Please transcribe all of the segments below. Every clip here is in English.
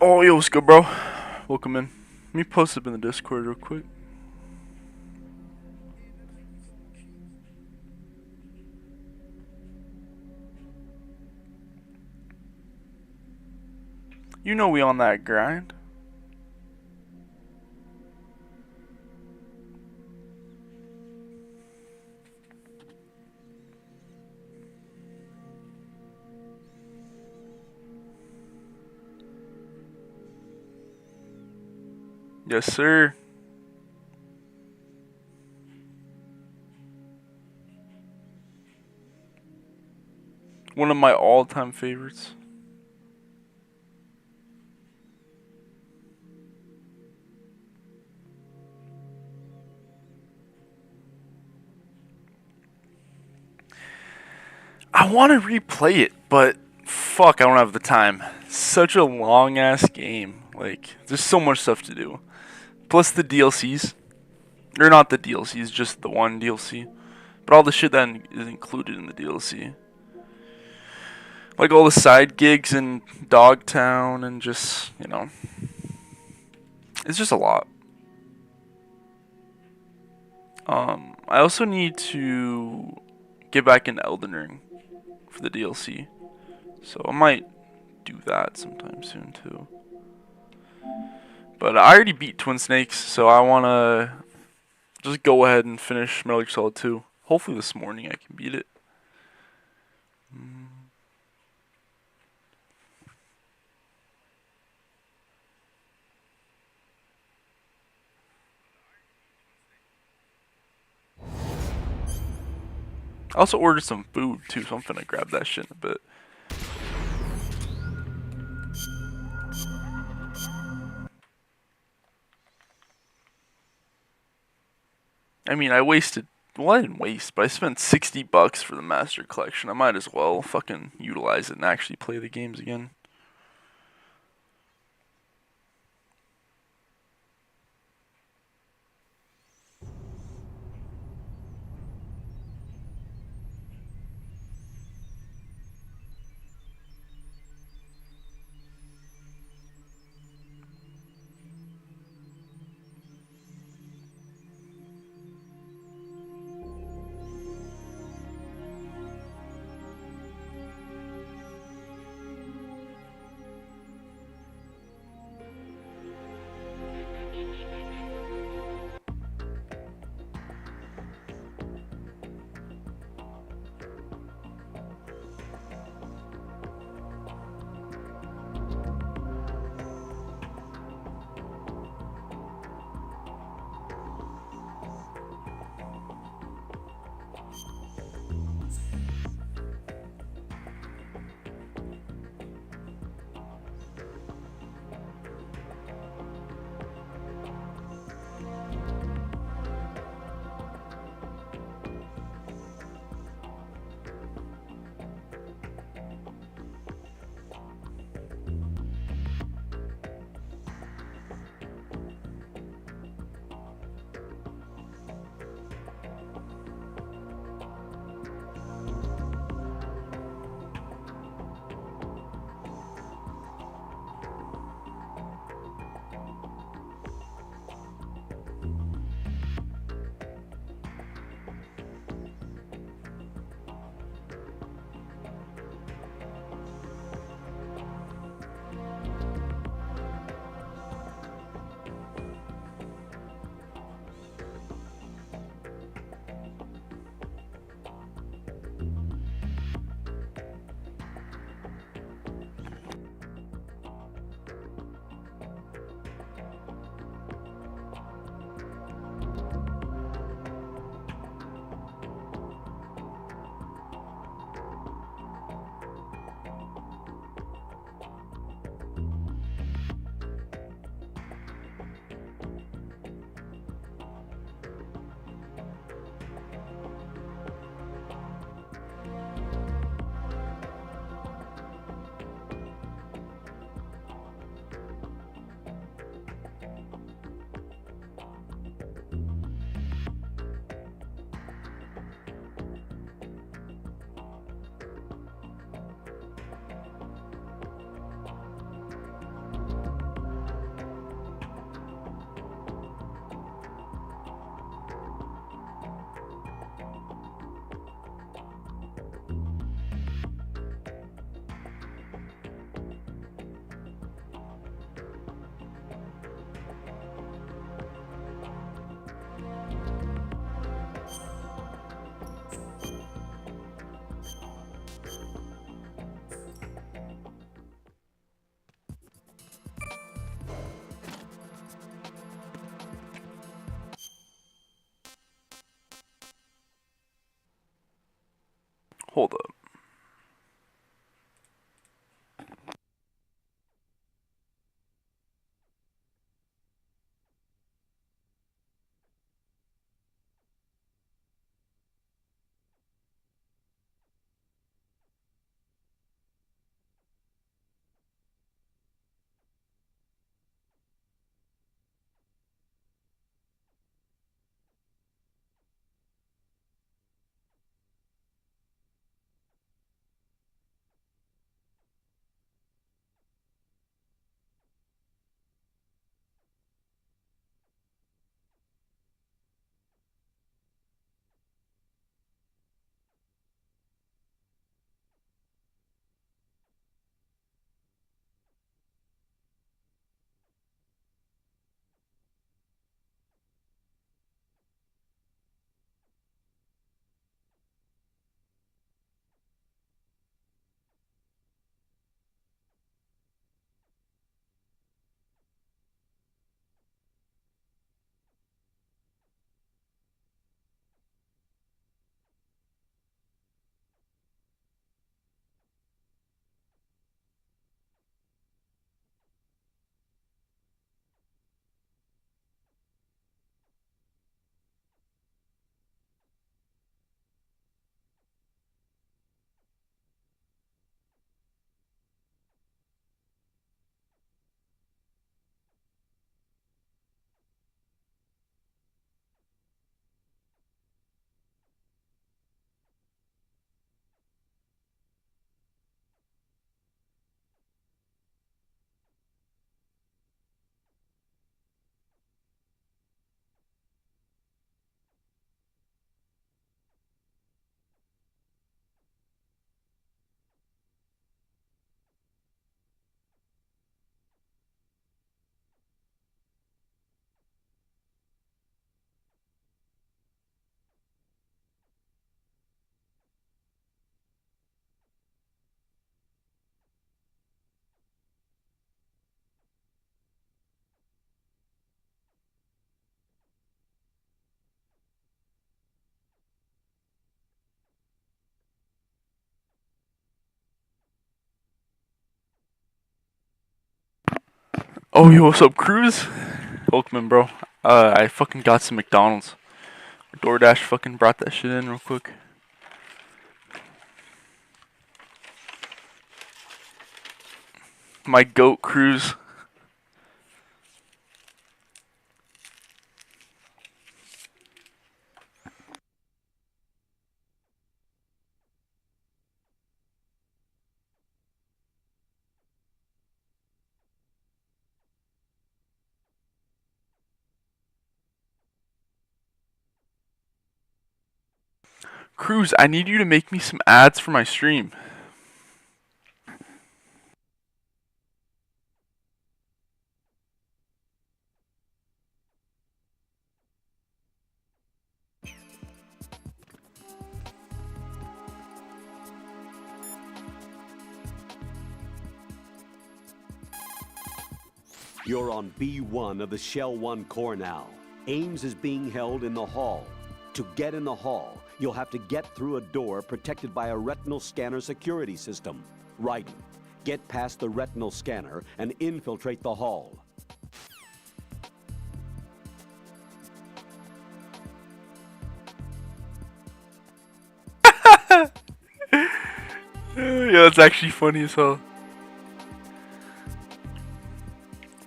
Oh, yo, what's good, bro? Welcome in. Let me post up in the Discord real quick. You know we on that grind. Yes, sir. One of my all-time favorites. I want to replay it, but fuck, I don't have the time. Such a long ass game. Like, there's so much stuff to do. Plus the DLCs. Or not the DLCs, just the one DLC. But all the shit that is included in the DLC. Like all the side gigs in Dogtown and just, you know. It's just a lot. I also need to get back into Elden Ring for the DLC. So I might do that sometime soon too. But I already beat Twin Snakes, so I want to just go ahead and finish Metal Gear Solid 2. Hopefully this morning I can beat it. I also ordered some food too, so I'm finna grab that shit in a bit. I mean, I wasted. Well, I didn't waste, but I spent $60 for the Master Collection. I might as well fucking utilize it and actually play the games again. Hold up. Oh, yo, what's up, Cruz? Welcome in, bro. I fucking got some McDonald's. DoorDash fucking brought that shit in real quick. My goat, Cruz. Cruz, I need you to make me some ads for my stream. You're on B1 of the Shell 1 core now. Ames is being held in the hall. To get in the hall, you'll have to get through a door protected by a retinal scanner security system. Right. Get past the retinal scanner and infiltrate the hall. Yeah, that's actually funny as hell.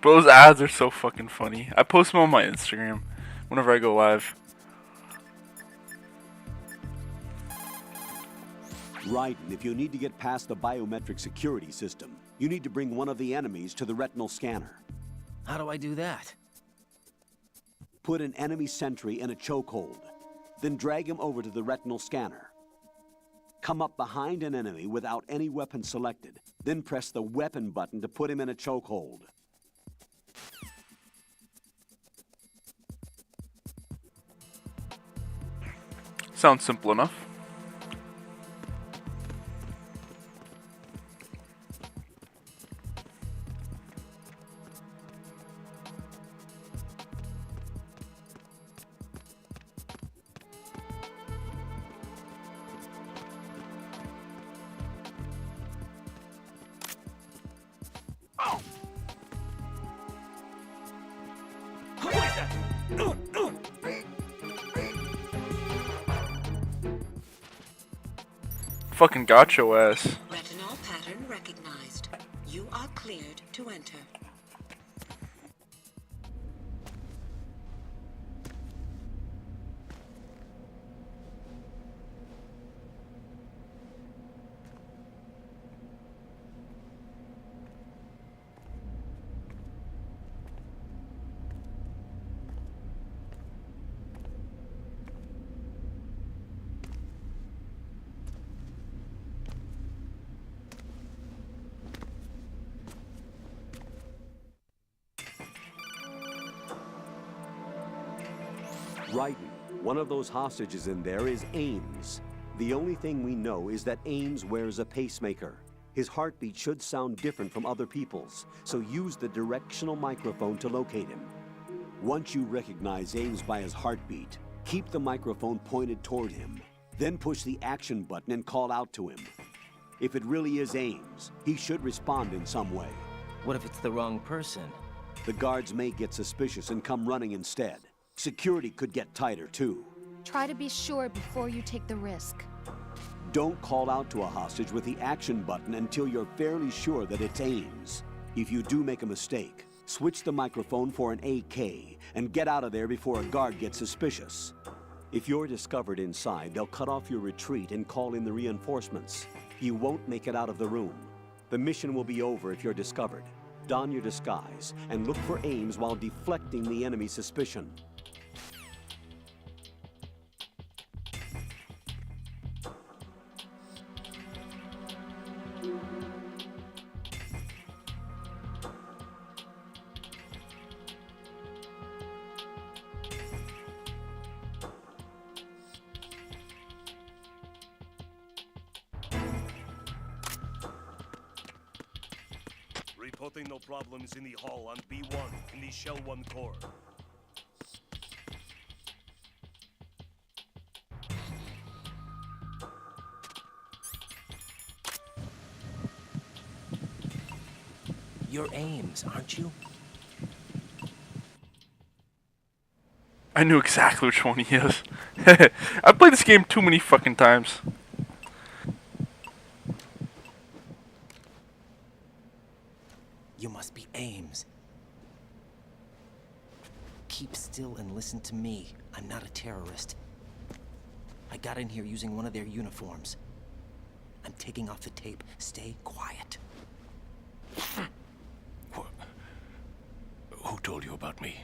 Bro, those ads are so fucking funny. I post them on my Instagram whenever I go live. Right, and if you need to get past the biometric security system, you need to bring one of the enemies to the retinal scanner. How do I do that? Put an enemy sentry in a chokehold, then drag him over to the retinal scanner. Come up behind an enemy without any weapon selected, then press the weapon button to put him in a chokehold. Sounds simple enough. Fucking got your ass. Retinol pattern recognized. You are cleared to enter. Ryden, one of those hostages in there is Ames. The only thing we know is that Ames wears a pacemaker. His heartbeat should sound different from other people's, so use the directional microphone to locate him. Once you recognize Ames by his heartbeat, keep the microphone pointed toward him. Then push the action button and call out to him. If it really is Ames, he should respond in some way. What if it's the wrong person? The guards may get suspicious and come running instead. Security could get tighter, too. Try to be sure before you take the risk. Don't call out to a hostage with the action button until you're fairly sure that it's Ames. If you do make a mistake, switch the microphone for an AK and get out of there before a guard gets suspicious. If you're discovered inside, they'll cut off your retreat and call in the reinforcements. You won't make it out of the room. The mission will be over if you're discovered. Don your disguise and look for Ames while deflecting the enemy's suspicion. Reporting no problems in the hall on B1 in the Shell 1 core. You're Ames, aren't you? I knew exactly which one he is. I've played this game too many fucking times. You must be Ames. Keep still and listen to me. I'm not a terrorist. I got in here using one of their uniforms. I'm taking off the tape. Stay quiet. Who told you about me?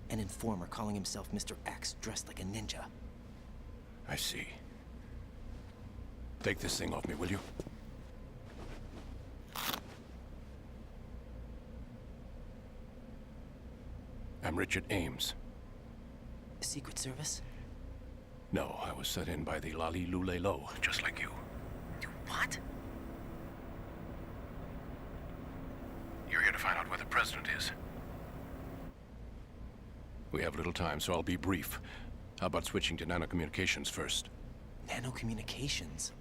An informer calling himself Mr. X, dressed like a ninja. I see. Take this thing off me, will you? I'm Richard Ames. Secret Service? No, I was sent in by the Lali Lule Lo, just like you. What? You're here to find out where the president is. We have little time, so I'll be brief. How about switching to nanocommunications first? Nanocommunications?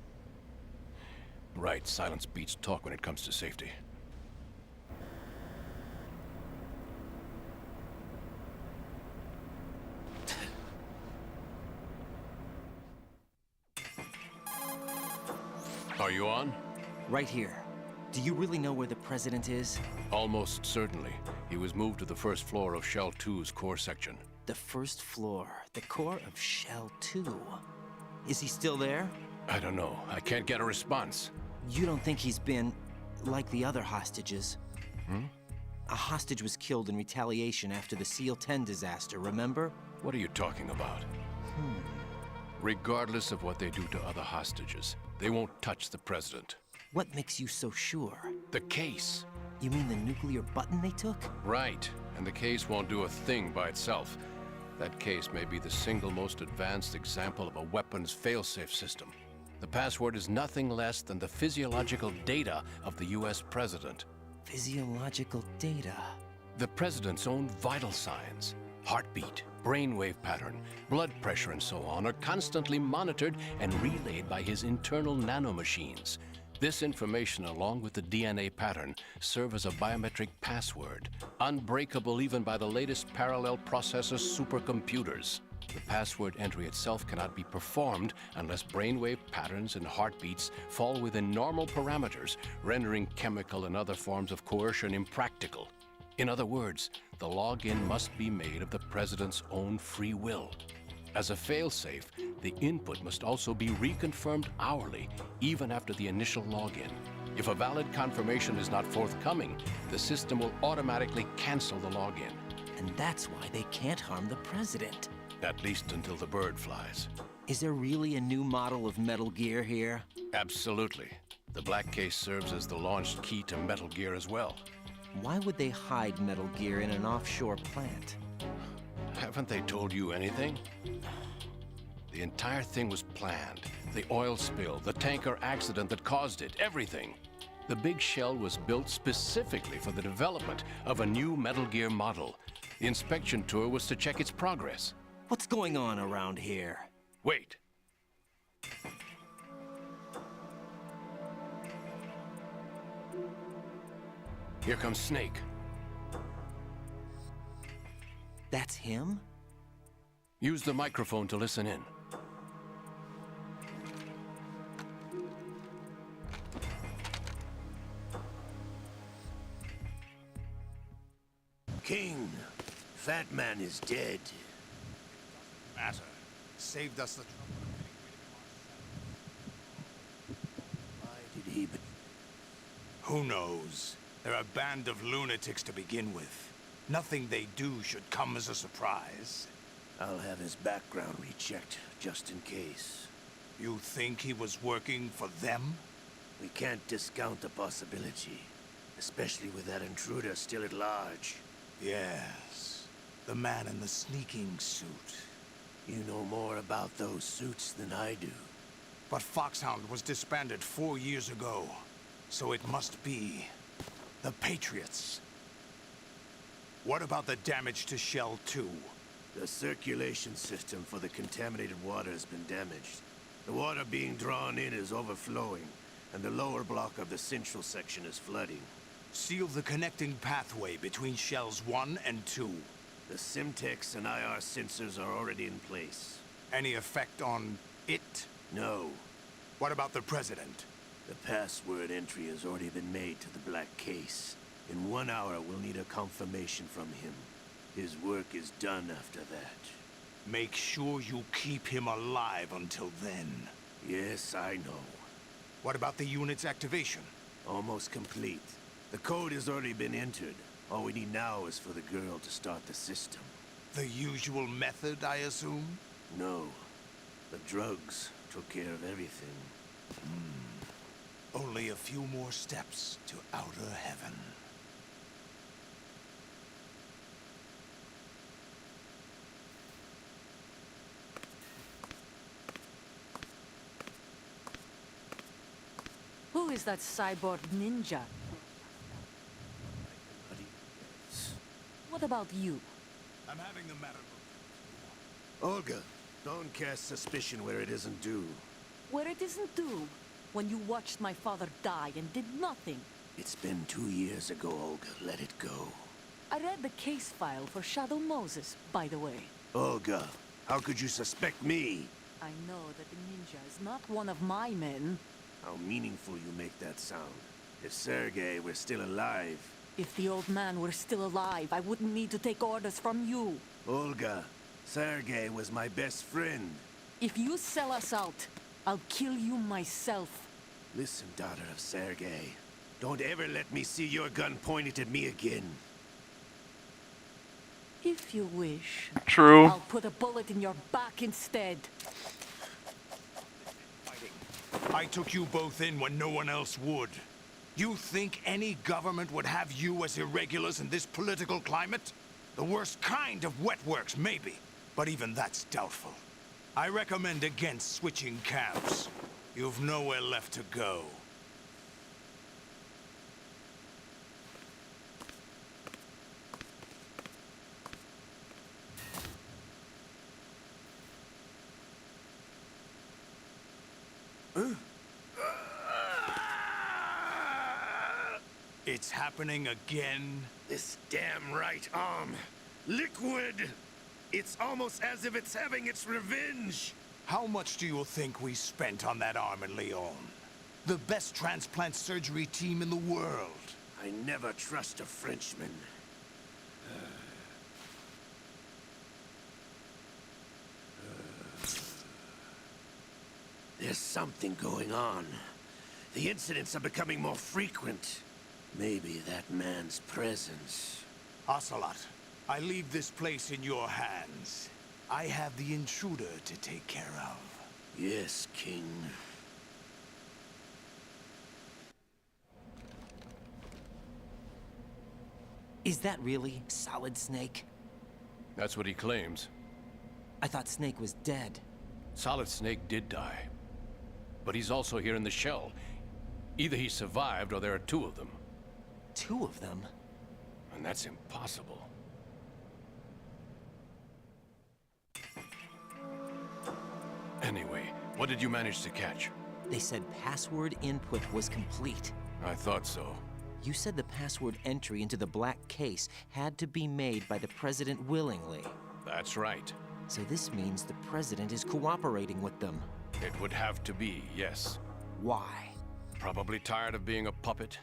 Right, silence beats talk when it comes to safety. Are you on? Right here. Do you really know where the president is? Almost certainly. He was moved to the first floor of Shell 2's core section. The first floor. The core of Shell 2. Is he still there? I don't know. I can't get a response. You don't think he's been like the other hostages? A hostage was killed in retaliation after the SEAL 10 disaster, remember? What are you talking about? Regardless of what they do to other hostages, they won't touch the president. What makes you so sure? The case. You mean the nuclear button they took? Right. And the case won't do a thing by itself. That case may be the single most advanced example of a weapons failsafe system. The password is nothing less than the physiological data of the US president. Physiological data? The president's own vital signs, heartbeat, brainwave pattern, blood pressure and so on are constantly monitored and relayed by his internal nanomachines. This information, along with the DNA pattern, serve as a biometric password, unbreakable even by the latest parallel processor supercomputers. The password entry itself cannot be performed unless brainwave patterns and heartbeats fall within normal parameters, rendering chemical and other forms of coercion impractical. In other words, the login must be made of the president's own free will. As a failsafe, the input must also be reconfirmed hourly, even after the initial login. If a valid confirmation is not forthcoming, the system will automatically cancel the login. And that's why they can't harm the president. At least until the bird flies. Is there really a new model of Metal Gear here? Absolutely. The black case serves as the launch key to Metal Gear as well. Why would they hide Metal Gear in an offshore plant? Haven't they told you anything? The entire thing was planned. The oil spill, the tanker accident that caused it, everything. The big shell was built specifically for the development of a new Metal Gear model. The inspection tour was to check its progress. What's going on around here? Wait. Here comes Snake. That's him? Use the microphone to listen in. King, Fat Man is dead. Matter. Saved us the trouble. Why did he... Who knows? They're a band of lunatics to begin with. Nothing they do should come as a surprise. I'll have his background rechecked, just in case. You think he was working for them? We can't discount the possibility. Especially with that intruder still at large. Yes. The man in the sneaking suit. You know more about those suits than I do. But Foxhound was disbanded 4 years ago. So it must be... the Patriots. What about the damage to Shell 2? The circulation system for the contaminated water has been damaged. The water being drawn in is overflowing, and the lower block of the central section is flooding. Seal the connecting pathway between Shells 1 and 2. The Simtex and IR sensors are already in place. Any effect on it? No. What about the President? The password entry has already been made to the black case. In 1 hour, we'll need a confirmation from him. His work is done after that. Make sure you keep him alive until then. Yes, I know. What about the unit's activation? Almost complete. The code has already been entered. All we need now is for the girl to start the system. The usual method, I assume? No. The drugs took care of everything. Only a few more steps to outer heaven. Who is that cyborg ninja? What about you? I'm having the matter looked Olga, don't cast suspicion where it isn't due. Where it isn't due, when you watched my father die and did nothing. It's been 2 years ago, Olga. Let it go. I read the case file for Shadow Moses, by the way. Olga, how could you suspect me? I know that the ninja is not one of my men. How meaningful you make that sound. If Sergei were still alive... If the old man were still alive, I wouldn't need to take orders from you. Olga, Sergei was my best friend. If you sell us out, I'll kill you myself. Listen, daughter of Sergei. Don't ever let me see your gun pointed at me again. If you wish. True. I'll put a bullet in your back instead. I took you both in when no one else would. You think any government would have you as irregulars in this political climate? The worst kind of wet works, maybe. But even that's doubtful. I recommend against switching camps. You've nowhere left to go. It's happening again. This damn right arm. Liquid! It's almost as if it's having its revenge. How much do you think we spent on that arm in Lyon? The best transplant surgery team in the world. I never trust a Frenchman. There's something going on. The incidents are becoming more frequent. Maybe that man's presence. Ocelot, I leave this place in your hands. I have the intruder to take care of. Yes, King. Is that really Solid Snake? That's what he claims. I thought Snake was dead. Solid Snake did die. But he's also here in the shell. Either he survived or there are two of them. Two of them? And that's impossible. Anyway, what did you manage to catch? They said password input was complete. I thought so. You said the password entry into the black case had to be made by the President willingly. That's right. So this means the President is cooperating with them. It would have to be, yes. Why? Probably tired of being a puppet,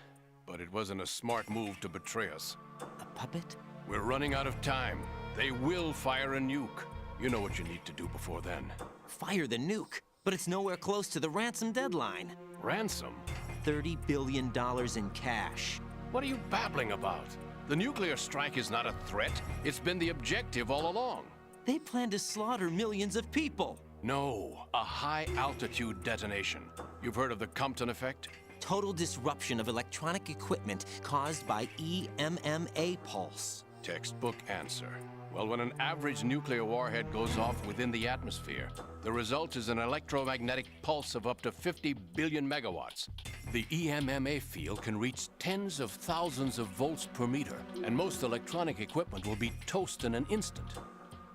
but it wasn't a smart move to betray us. A puppet? We're running out of time. They will fire a nuke. You know what you need to do before then. Fire the nuke? But it's nowhere close to the ransom deadline. Ransom? $30 billion in cash. What are you babbling about? The nuclear strike is not a threat. It's been the objective all along. They plan to slaughter millions of people. No, a high-altitude detonation. You've heard of the Compton effect? Total disruption of electronic equipment caused by EMMA pulse. Textbook answer. Well, when an average nuclear warhead goes off within the atmosphere, the result is an electromagnetic pulse of up to 50 billion megawatts. The EMMA field can reach tens of thousands of volts per meter, and most electronic equipment will be toast in an instant.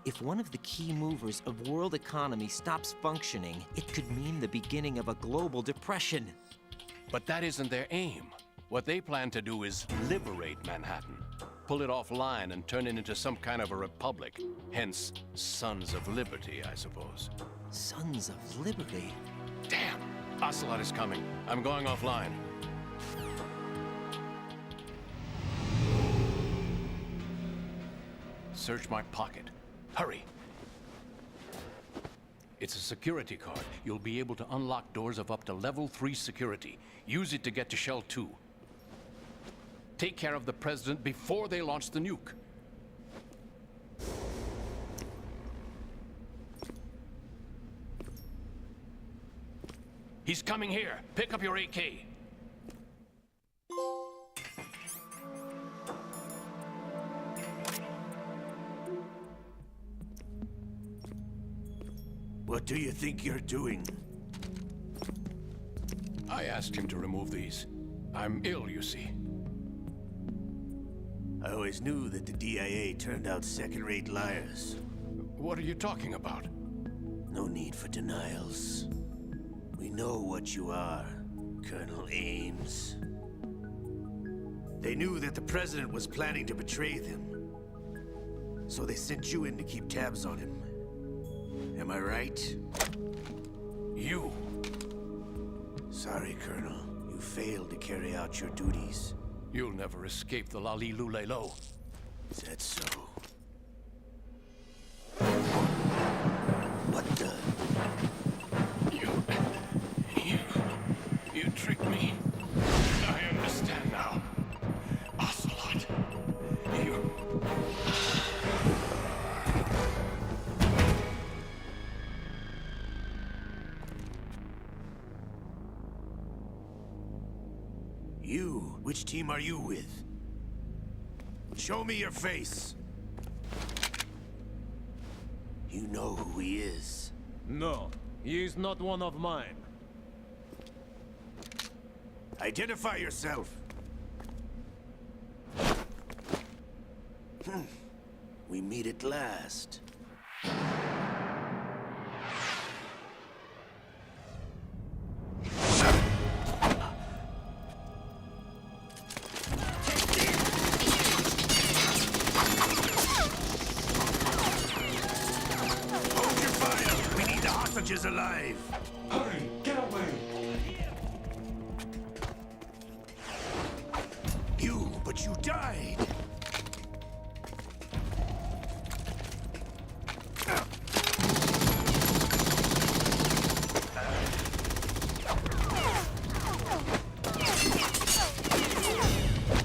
If one of the key movers of world economy stops functioning, it could mean the beginning of a global depression. But that isn't their aim. What they plan to do is liberate Manhattan. Pull it offline and turn it into some kind of a republic. Hence, Sons of Liberty, I suppose. Sons of Liberty? Damn! Ocelot is coming. I'm going offline. Search my pocket. Hurry! It's a security card. You'll be able to unlock doors of up to level 3 security. Use it to get to Shell 2. Take care of the President before they launch the nuke. He's coming here. Pick up your AK. What do you think you're doing? I asked him to remove these. I'm ill, you see. I always knew that the DIA turned out second-rate liars. What are you talking about? No need for denials. We know what you are, Colonel Ames. They knew that the President was planning to betray them. So they sent you in to keep tabs on him. Am I right? You! Sorry, Colonel. You failed to carry out your duties. You'll never escape the Lali-Lu-Le-Lo. Is that so? What the? You tricked me. I understand now. Ocelot, you... You? Which team are you with? Show me your face. You know who he is. No, he is not one of mine. Identify yourself. We meet at last. alive. Hurry, get away! But you died.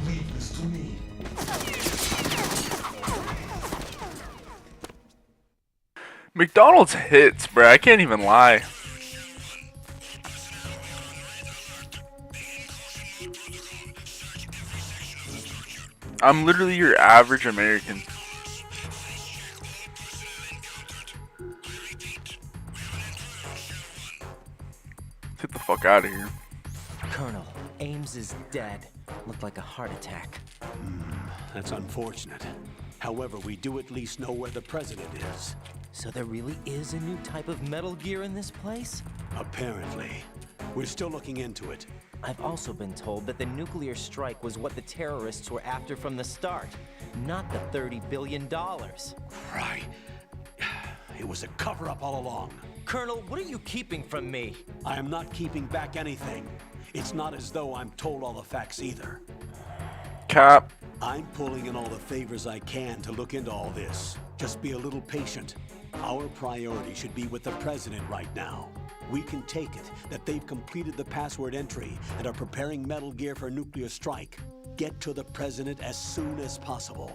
Leave this to me. McDonald's hits, bruh. I can't even lie. I'm literally your average American. Get the fuck out of here. Colonel, Ames is dead. Looked like a heart attack. That's unfortunate. However, we do at least know where the president is. So there really is a new type of Metal Gear in this place? Apparently. We're still looking into it. I've also been told that the nuclear strike was what the terrorists were after from the start, not the $30 billion. Right. It was a cover-up all along. Colonel, what are you keeping from me? I am not keeping back anything. It's not as though I'm told all the facts either. Cap. I'm pulling in all the favors I can to look into all this. Just be a little patient. Our priority should be with the president right now. We can take it that they've completed the password entry and are preparing Metal Gear for a nuclear strike. Get to the president as soon as possible.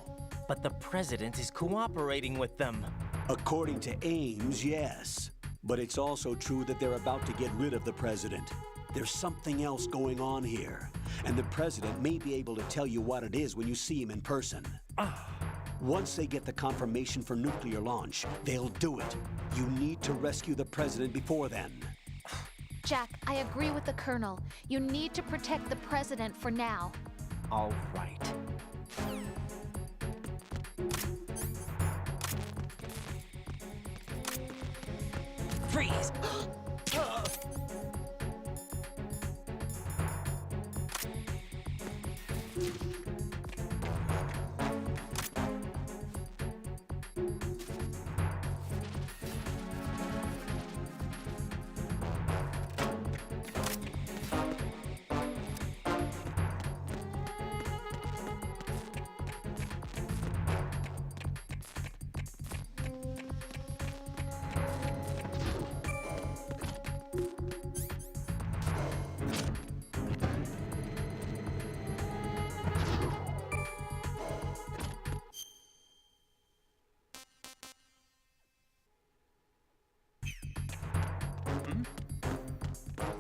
But the president is cooperating with them. According to Ames, yes. But it's also true that they're about to get rid of the president. There's something else going on here, and the president may be able to tell you what it is when you see him in person. Once they get the confirmation for nuclear launch, they'll do it. You need to rescue the president before then. Jack, I agree with the Colonel. You need to protect the president for now. All right. Freeze!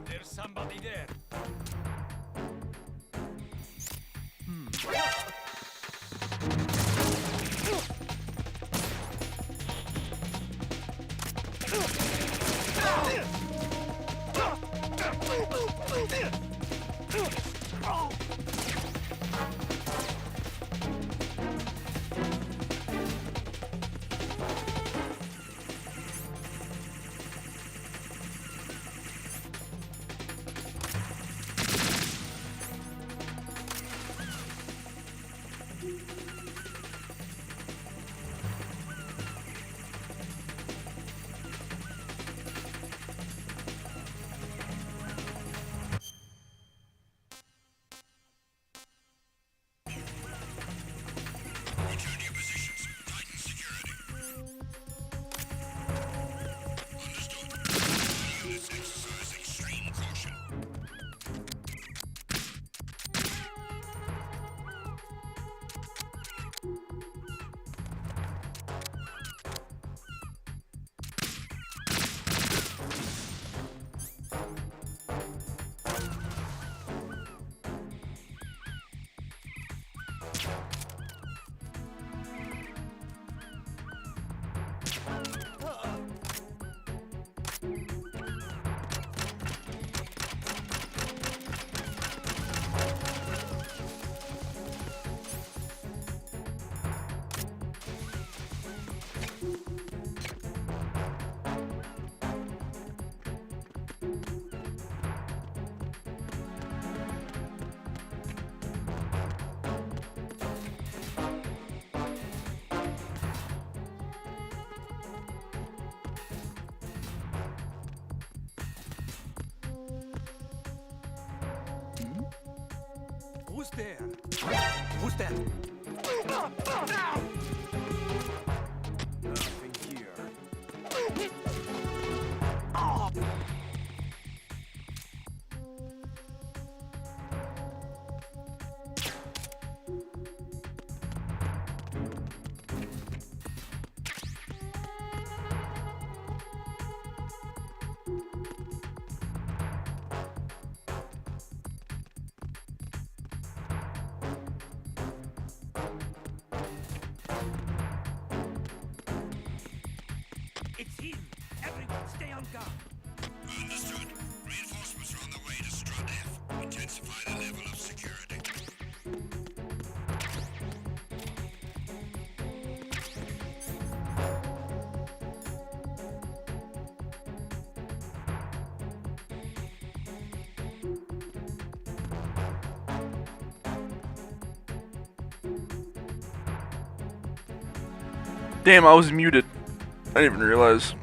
There's somebody there. Who's there? Who's that? Nothing here. It's him! Everyone stay on guard! Understood. Reinforcements are on the way to Strut F. Intensify the level of security. Damn, I was muted. I didn't even realize.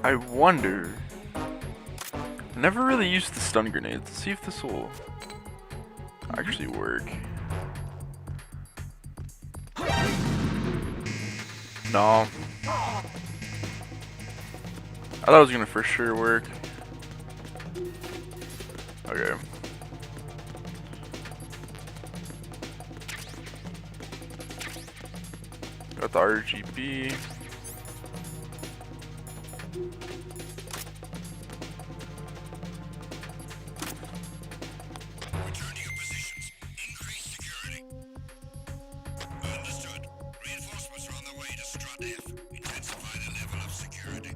I wonder. I never really used the stun grenade. Let's see if this will actually work. No. I thought it was gonna for sure work. Okay. Got the RGB. Return to your positions. Increase security. Understood. Reinforcements are on the way to Strut F. Intensify the level of security.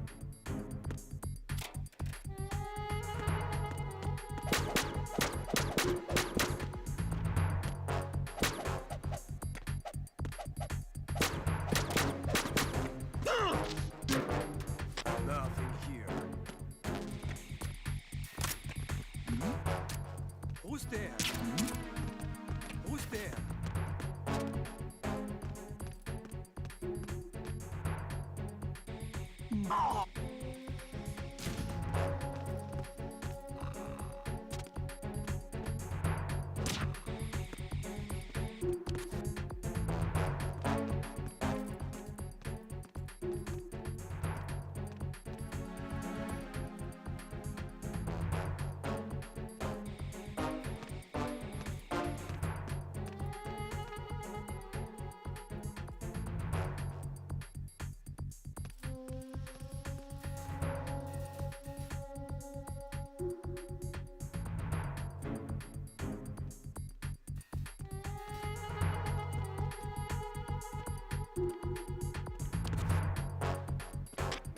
Nothing here. Who's there? Who's there?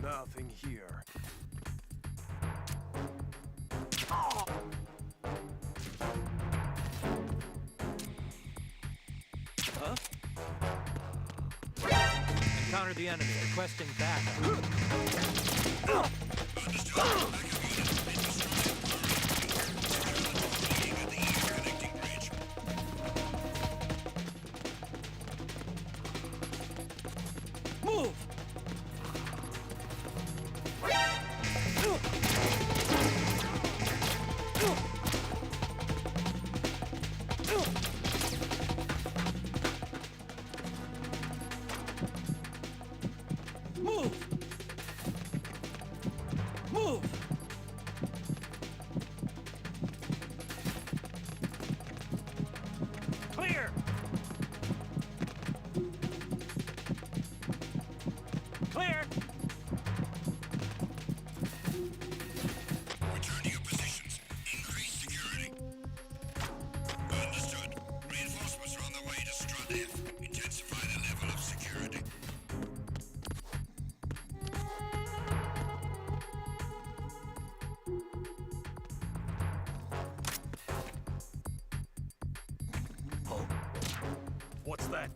Nothing here. Huh? Encounter the enemy. Requesting backup. Move! Move! Move! What's that?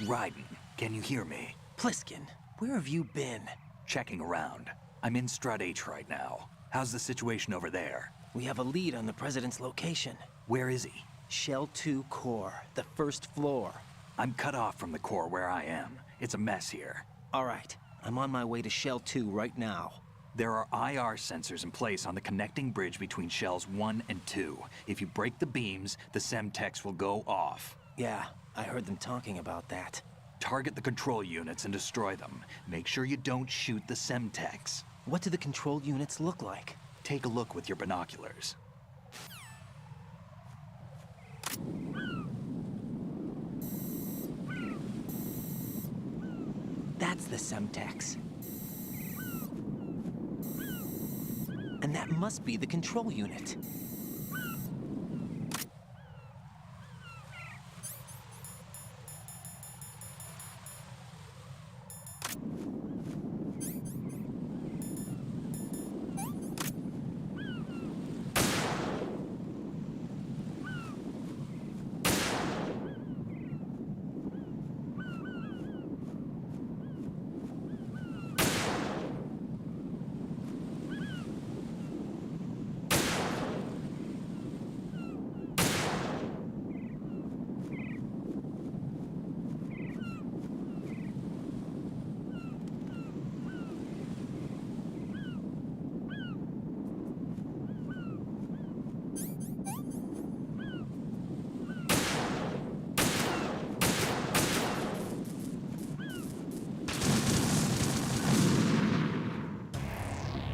Raiden, can you hear me? Pliskin, where have you been? Checking around. I'm in Strut H right now. How's the situation over there? We have a lead on the President's location. Where is he? Shell 2 core, the first floor. I'm cut off from the core where I am. It's a mess here. All right, I'm on my way to Shell 2 right now. There are IR sensors in place on the connecting bridge between Shells 1 and 2. If you break the beams, the Semtex will go off. Yeah, I heard them talking about that. Target the control units and destroy them. Make sure you don't shoot the Semtex. What do the control units look like? Take a look with your binoculars. That's the Semtex. And that must be the control unit.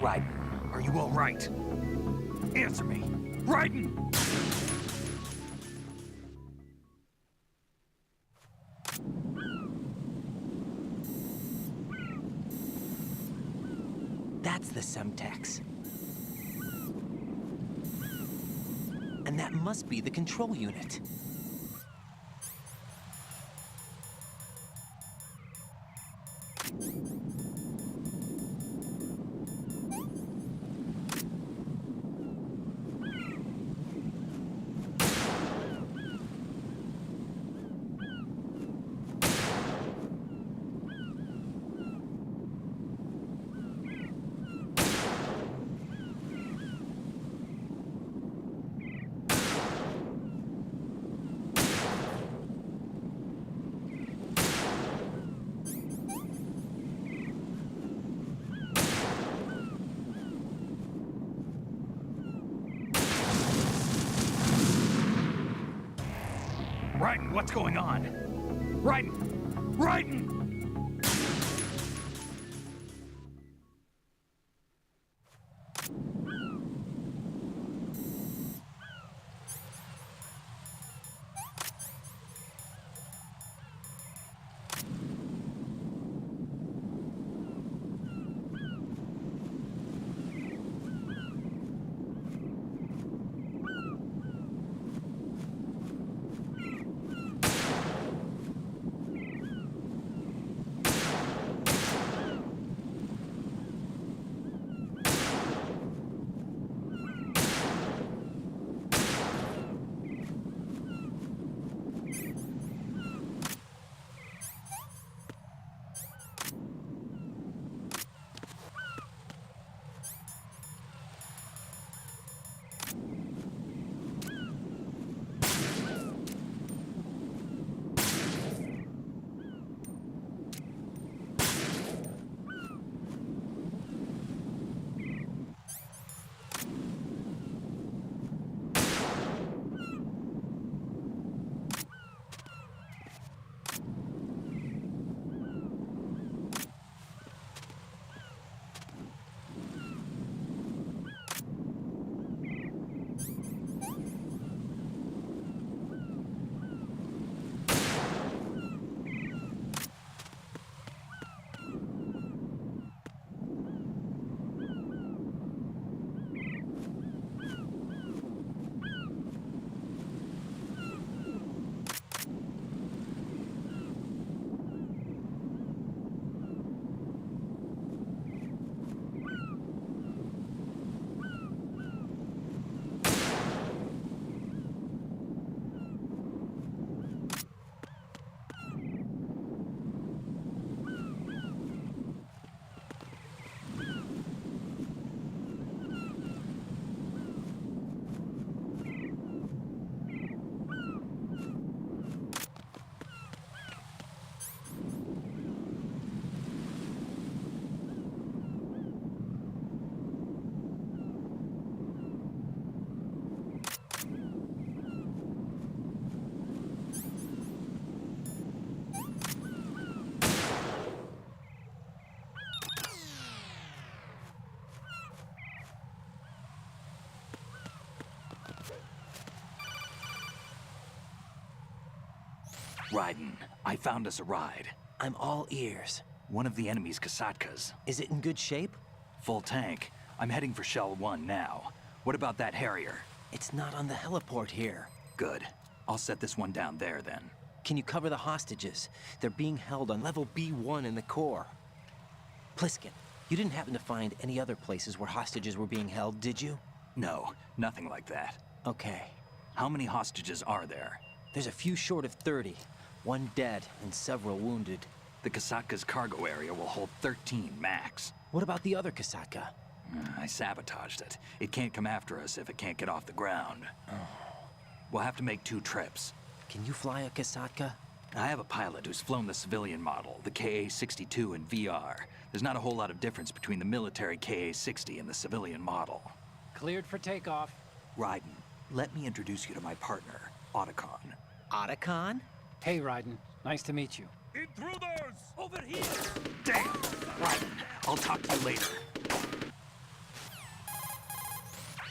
Raiden, are you all right? Answer me. Raiden! That's the Semtex. must be the control unit. Raiden, what's going on? Raiden! Raiden! Raiden, I found us a ride. I'm all ears. One of the enemy's Kasatkas. Is it in good shape? Full tank. I'm heading for Shell 1 now. What about that Harrier? It's not on the heliport here. Good. I'll set this one down there then. Can you cover the hostages? They're being held on level B1 in the core. Pliskin, you didn't happen to find any other places where hostages were being held, did you? No, nothing like that. Okay. How many hostages are there? There's a few short of 30. One dead and several wounded. The Kasatka's cargo area will hold 13 max. What about the other Kasatka? I sabotaged it. It can't come after us if it can't get off the ground. We'll have to make 2 trips. Can you fly a Kasatka? I have a pilot who's flown the civilian model, the KA-62 in VR. There's not a whole lot of difference between the military KA-60 and the civilian model. Cleared for takeoff. Raiden, let me introduce you to my partner, Otacon. Otacon? Hey, Raiden. Nice to meet you. Intruders! Over here! Damn! Raiden, I'll talk to you later.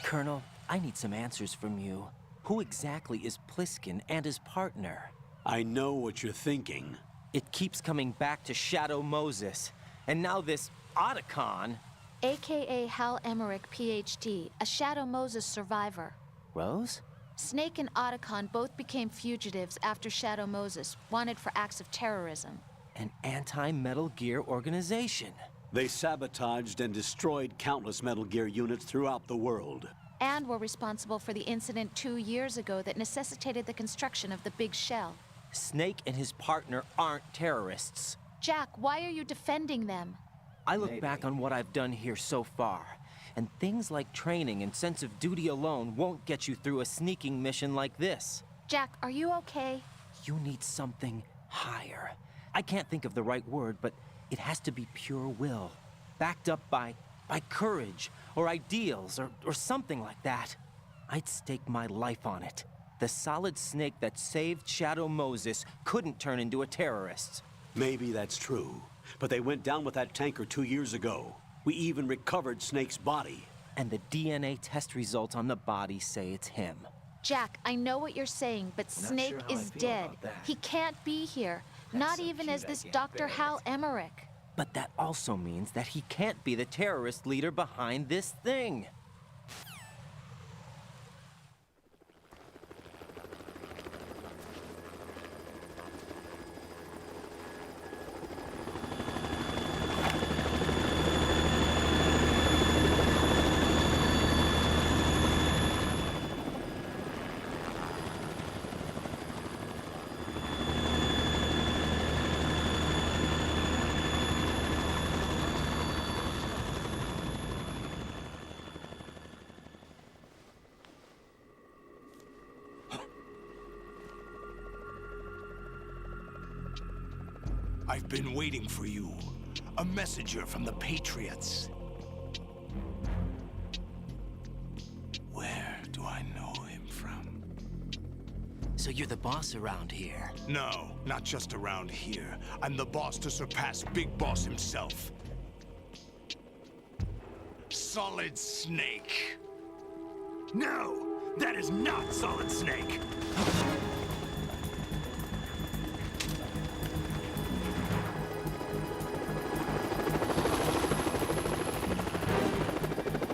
Colonel, I need some answers from you. Who exactly is Pliskin and his partner? I know what you're thinking. It keeps coming back to Shadow Moses. And now this Otacon. AKA Hal Emmerich, PhD, a Shadow Moses survivor. Rose? Snake and Otacon both became fugitives after Shadow Moses, wanted for acts of terrorism. An anti-Metal Gear organization. They sabotaged and destroyed countless Metal Gear units throughout the world. And were responsible for the incident 2 years ago that necessitated the construction of the big shell. Snake and his partner aren't terrorists. Jack, why are you defending them? I look back on what I've done here so far, and things like training and sense of duty alone won't get you through a sneaking mission like this. Jack, are you okay? You need something higher. I can't think of the right word, but it has to be pure will, backed up by courage, or ideals, or something like that. I'd stake my life on it. The solid Snake that saved Shadow Moses couldn't turn into a terrorist. Maybe that's true, but they went down with that tanker 2 years ago. We even recovered Snake's body. And the DNA test results on the body say it's him. Jack, I know what you're saying, but Snake is dead. He can't be here, not even as this Dr. Hal Emmerich. But that also means that he can't be the terrorist leader behind this thing. I've been waiting for you. A messenger from the Patriots. Where do I know him from? So you're the boss around here? No, not just around here. I'm the boss to surpass Big Boss himself. Solid Snake. No! That is not Solid Snake!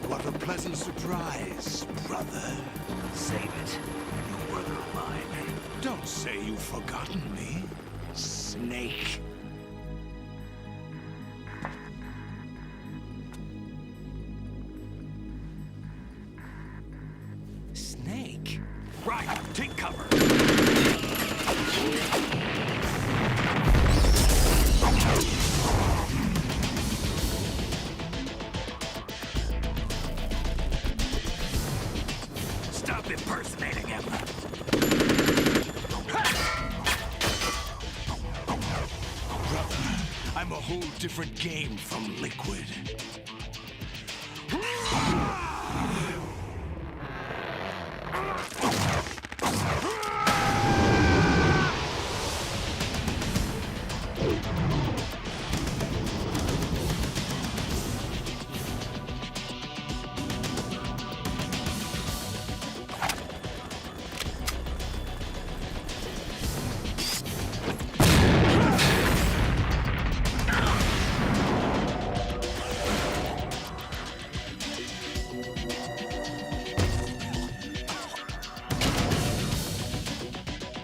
What a pleasant surprise, brother. Save it. You're brother of mine. Don't say you've forgotten me, Snake. Snake? Right, take cover. Stop impersonating him. Brother, I'm a whole different game from Liquid.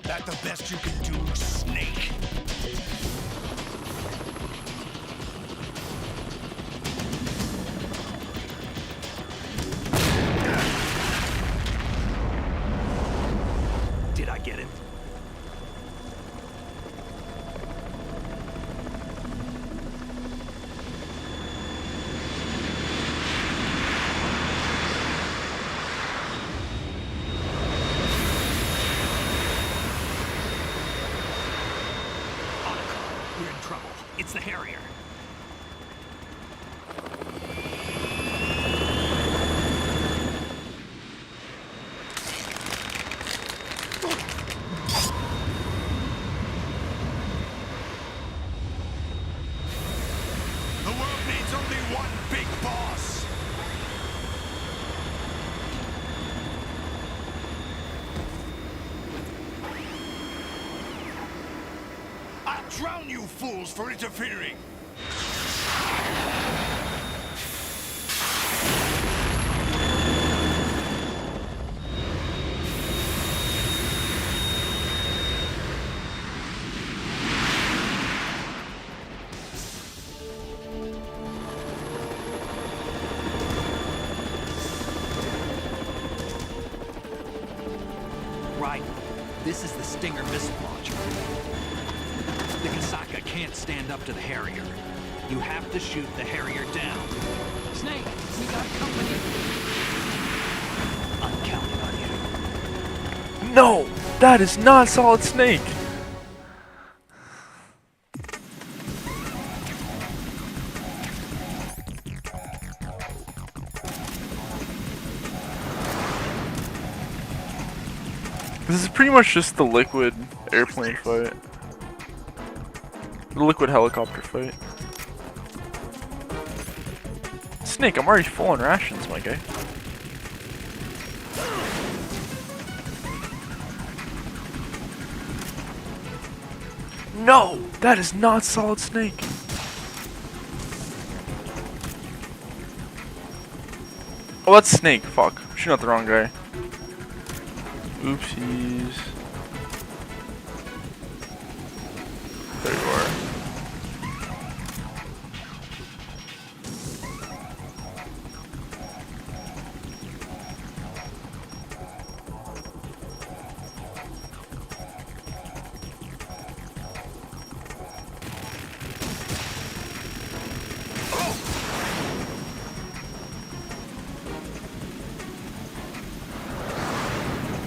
That the best you can do, Snake? Did I get it? We're in trouble. It's the Harrier. The world needs only one big boss. I'll drown you fools for interfering. Stinger missile launcher. The Kasaka can't stand up to the Harrier. You have to shoot the Harrier down. Snake, we got company. I'm counting on you. No! That is not Solid Snake! This is pretty much just the liquid airplane fight. The liquid helicopter fight. Snake, I'm already full on rations, my guy. No! That is not Solid Snake! Oh, that's Snake. Fuck. I'm shooting at the wrong guy. Oopsies. There you are.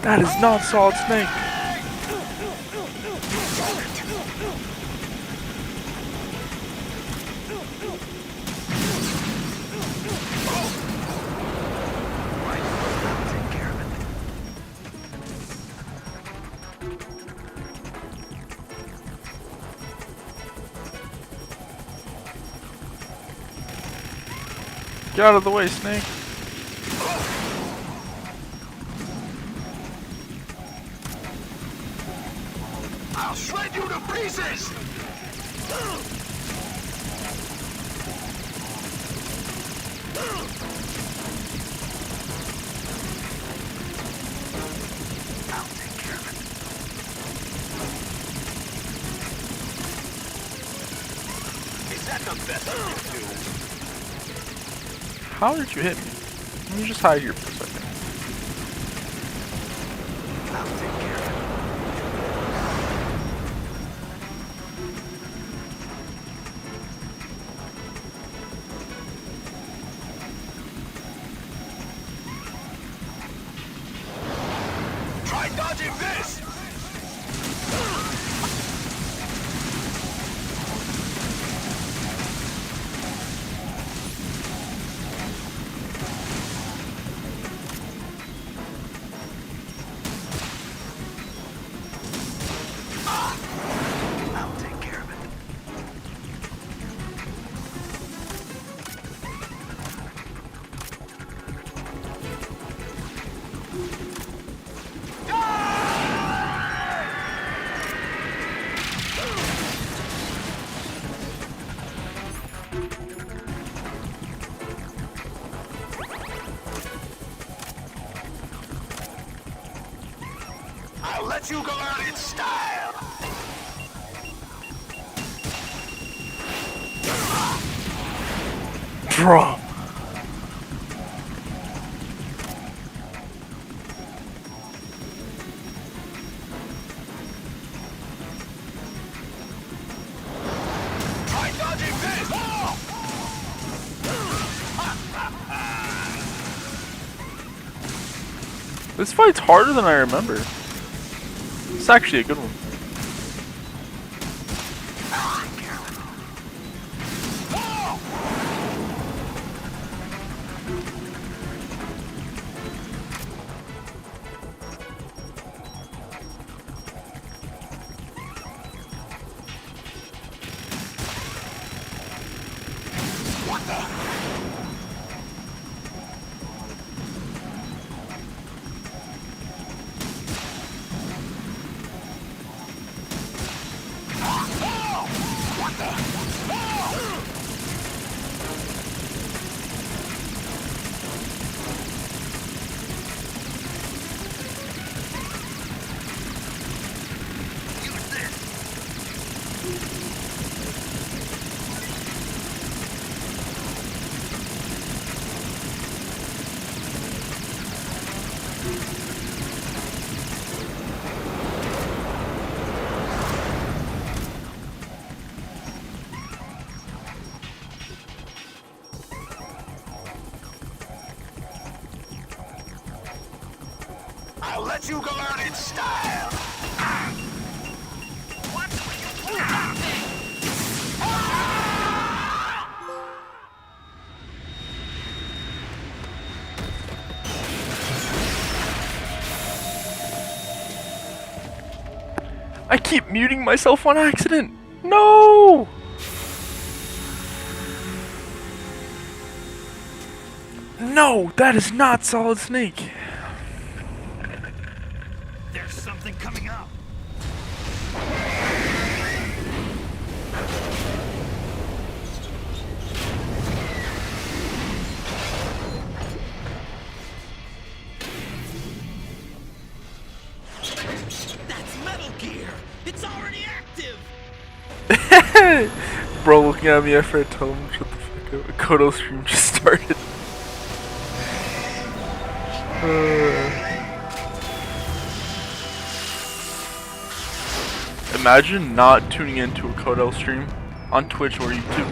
That is not Solid Snake. Get out of the way, Snake. I'll shred you to pieces! I'll take care of it. Is that the best you can do? How did you hit me? Let me just hide here for a second. I'll take care of it. Try dodging this! I'll take care of it. I'll let you go out in style! Drop. Try dodging this! This fight's harder than I remember. It's actually a good one. What the? let you go out in style! Watch when you pull that thing! I keep muting myself on accident. No! No, that is not Solid Snake. There's something coming up. That's Metal Gear! It's already active! Bro looking at me after I told him shut the fuck up. A Kodo stream just started. Imagine not tuning into a Kodo stream on Twitch or YouTube.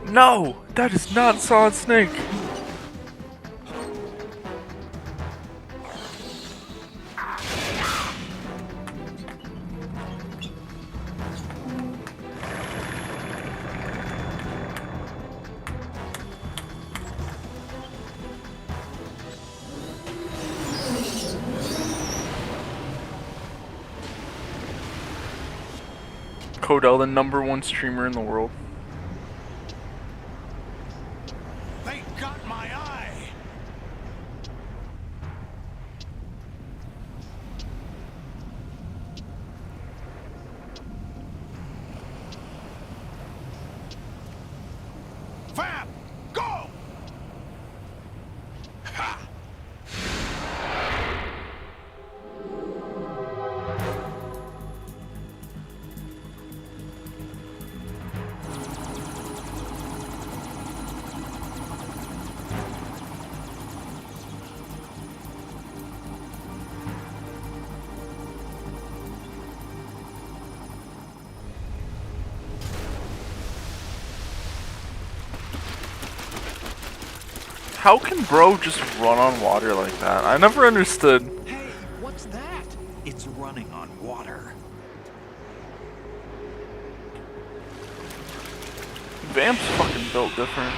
No, that is not Solid Snake. Codell, the #1 streamer in the world. They got my eye! Fab! Go! Ha! How can bro just run on water like that? I never understood. Hey, what's that? It's running on water. Vamp's fucking built different.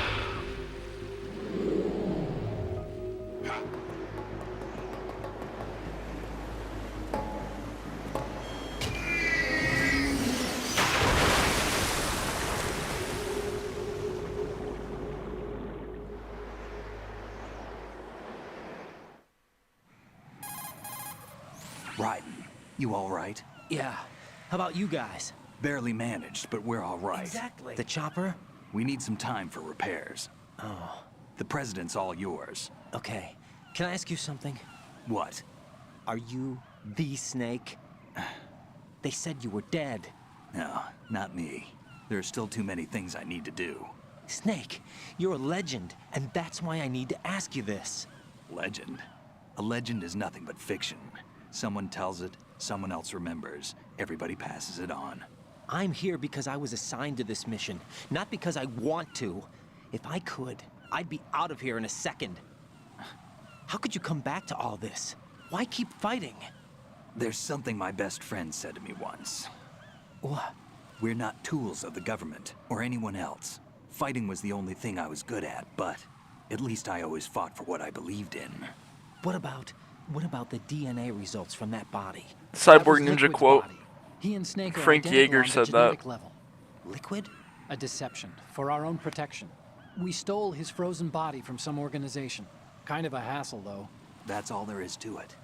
Raiden, you all right? Yeah. How about you guys? Barely managed, but we're all right. Exactly. The chopper? We need some time for repairs. Oh. The president's all yours. Okay. Can I ask you something? What? Are you the Snake? They said you were dead. No, not me. There are still too many things I need to do. Snake, you're a legend, and that's why I need to ask you this. Legend? A legend is nothing but fiction. Someone tells it, someone else remembers. Everybody passes it on. I'm here because I was assigned to this mission, not because I want to. If I could, I'd be out of here in a second. How could you come back to all this? Why keep fighting? There's something my best friend said to me once. What? We're not tools of the government, or anyone else. Fighting was the only thing I was good at, but at least I always fought for what I believed in. What about the DNA results from that body? Cyborg Ninja quote. Body. He and Snake are Frank identical Yeager on the said genetic that. level. Liquid? A deception, for our own protection. We stole his frozen body from some organization. Kind of a hassle, though. That's all there is to it.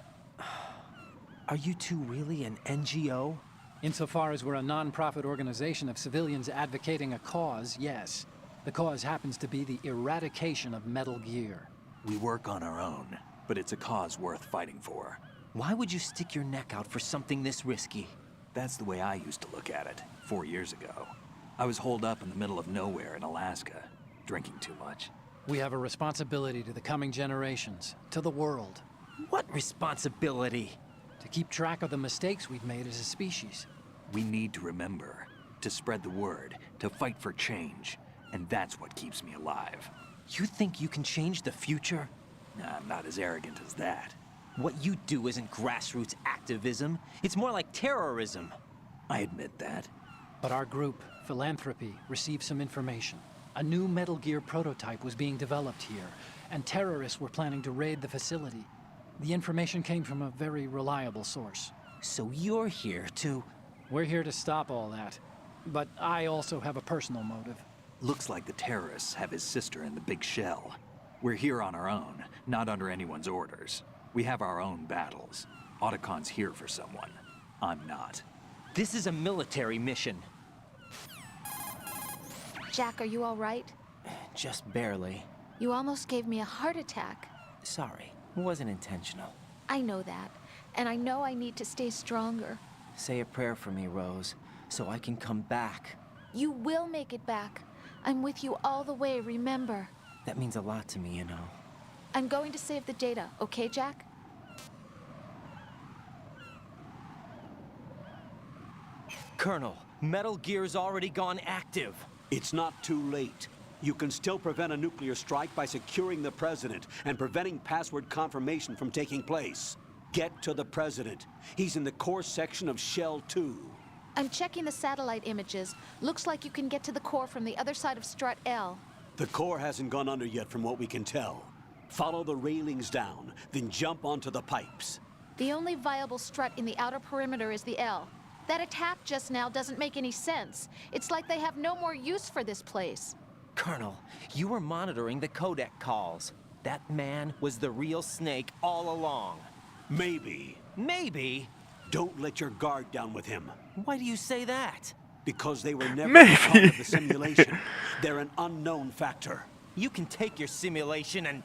Are you two really an NGO? Insofar as we're a non-profit organization of civilians advocating a cause, yes. The cause happens to be the eradication of Metal Gear. We work on our own, but it's a cause worth fighting for. Why would you stick your neck out for something this risky? That's the way I used to look at it, 4 years ago. I was holed up in the middle of nowhere in Alaska, drinking too much. We have a responsibility to the coming generations, to the world. What responsibility? To keep track of the mistakes we've made as a species. We need to remember, to spread the word, to fight for change. And that's what keeps me alive. You think you can change the future? Nah, I'm not as arrogant as that. What you do isn't grassroots activism. It's more like terrorism. I admit that. But our group, Philanthropy, received some information. A new Metal Gear prototype was being developed here, and terrorists were planning to raid the facility. The information came from a very reliable source. So you're here to... We're here to stop all that. But I also have a personal motive. Looks like the terrorists have his sister in the big shell. We're here on our own, not under anyone's orders. We have our own battles. Otacon's here for someone. I'm not. This is a military mission. Jack, are you all right? Just barely. You almost gave me a heart attack. Sorry, it wasn't intentional. I know that, and I know I need to stay stronger. Say a prayer for me, Rose, so I can come back. You will make it back. I'm with you all the way, remember? That means a lot to me, you know. I'm going to save the data, okay, Jack? Colonel, Metal Gear's already gone active. It's not too late. You can still prevent a nuclear strike by securing the president and preventing password confirmation from taking place. Get to the president. He's in the core section of Shell 2. I'm checking the satellite images. Looks like you can get to the core from the other side of Strut L. The core hasn't gone under yet from what we can tell. Follow the railings down, then jump onto the pipes. The only viable strut in the outer perimeter is the L. That attack just now doesn't make any sense. It's like they have no more use for this place. Colonel, you were monitoring the codec calls. That man was the real Snake all along. Maybe. Maybe? Don't let your guard down with him. Why do you say that? Because they were never Maybe. part of the simulation. They're an unknown factor. You can take your simulation and...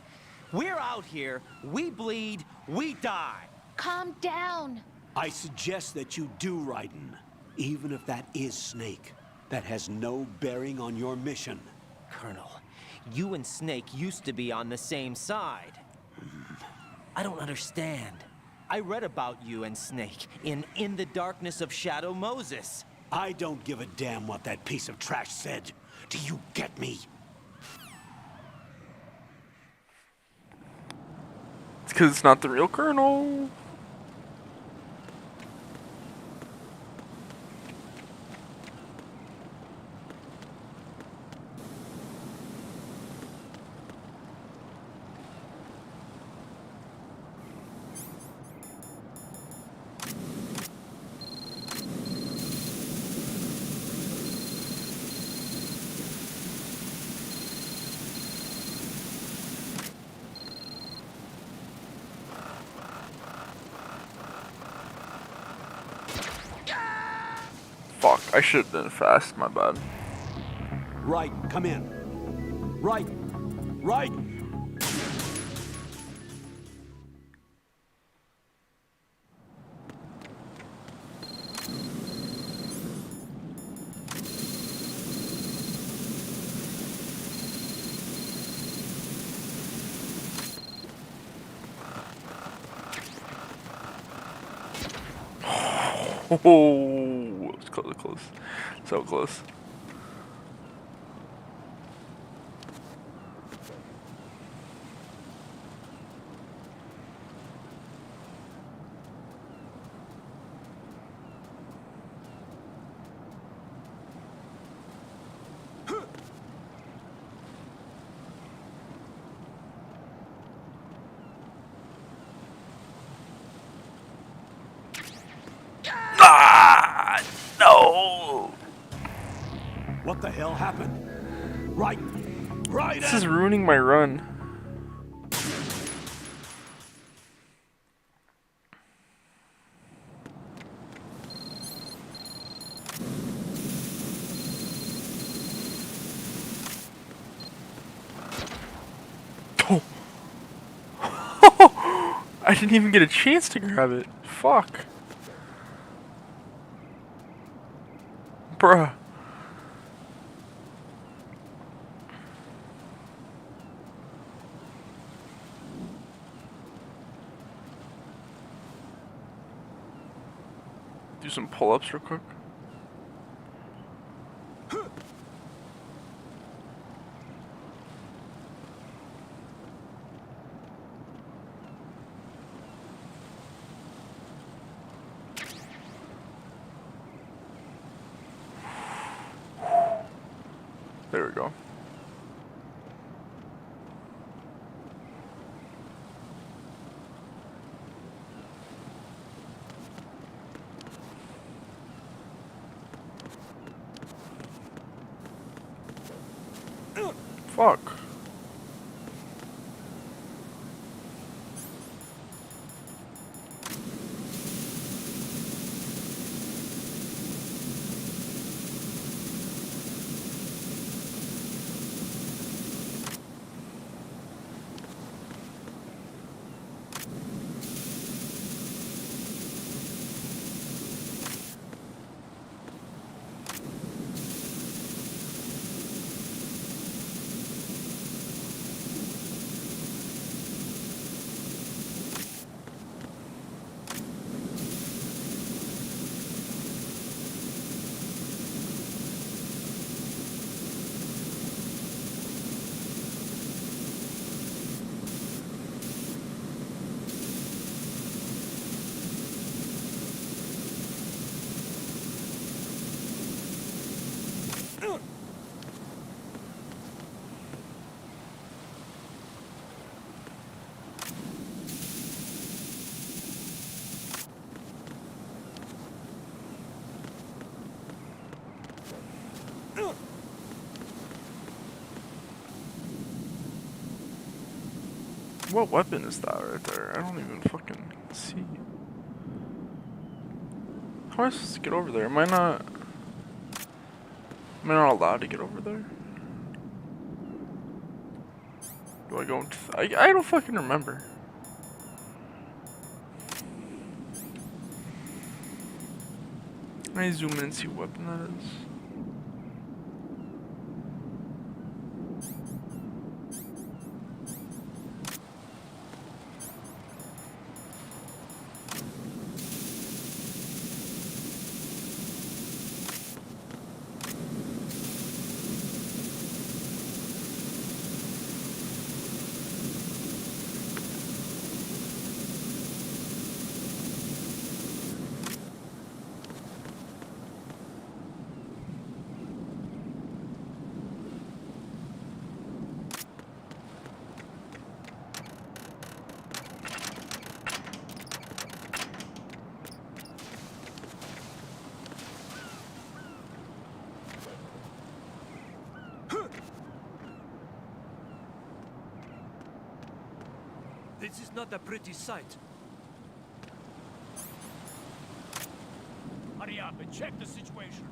We're out here, we bleed, we die. Calm down. I suggest that you do, Raiden. Even if that is Snake. That has no bearing on your mission. Colonel, you and Snake used to be on the same side. I don't understand. I read about you and Snake in the Darkness of Shadow Moses. I don't give a damn what that piece of trash said. Do you get me? It's because it's not the real Colonel. Fuck, I should have been fast, my bad. Right, come in. Right, right. Oh, it was close, close. So close. Ah, no. What the hell happened? Right, right. This is ruining my run. Oh. I didn't even get a chance to grab it. Fuck. Bruh. Do some pull-ups real quick. there we go. Fuck. What weapon is that right there? I don't even fucking see. How am I supposed to get over there? Am I not allowed to get over there? Do I go into I don't fucking remember. Can I zoom in and see what weapon that is? This is not a pretty sight. Hurry up and check the situation.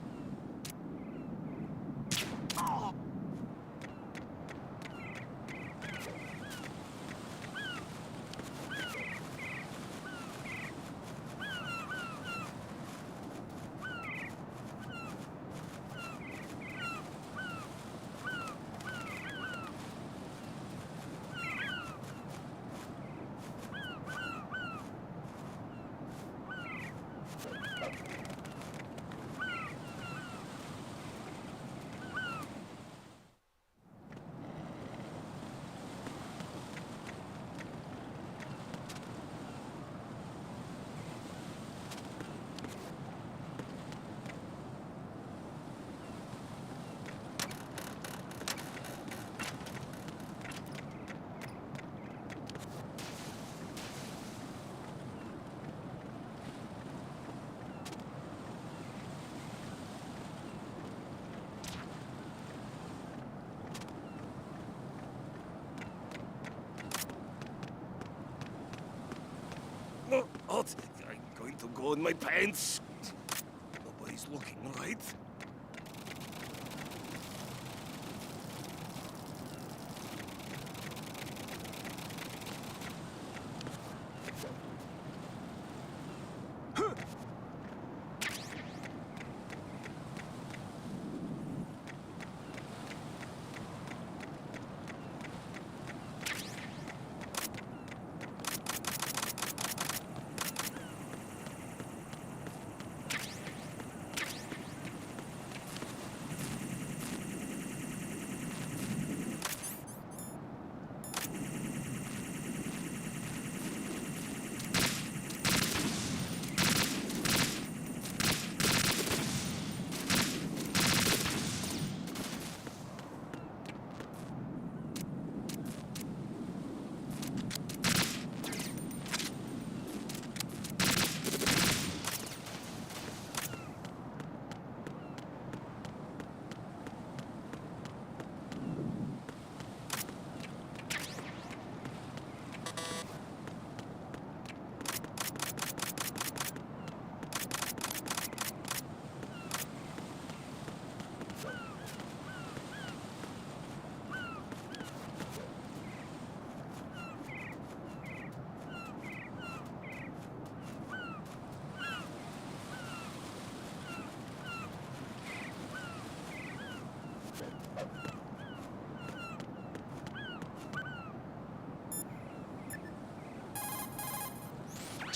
No, what? I'm going to go in my pants. Nobody's looking, right?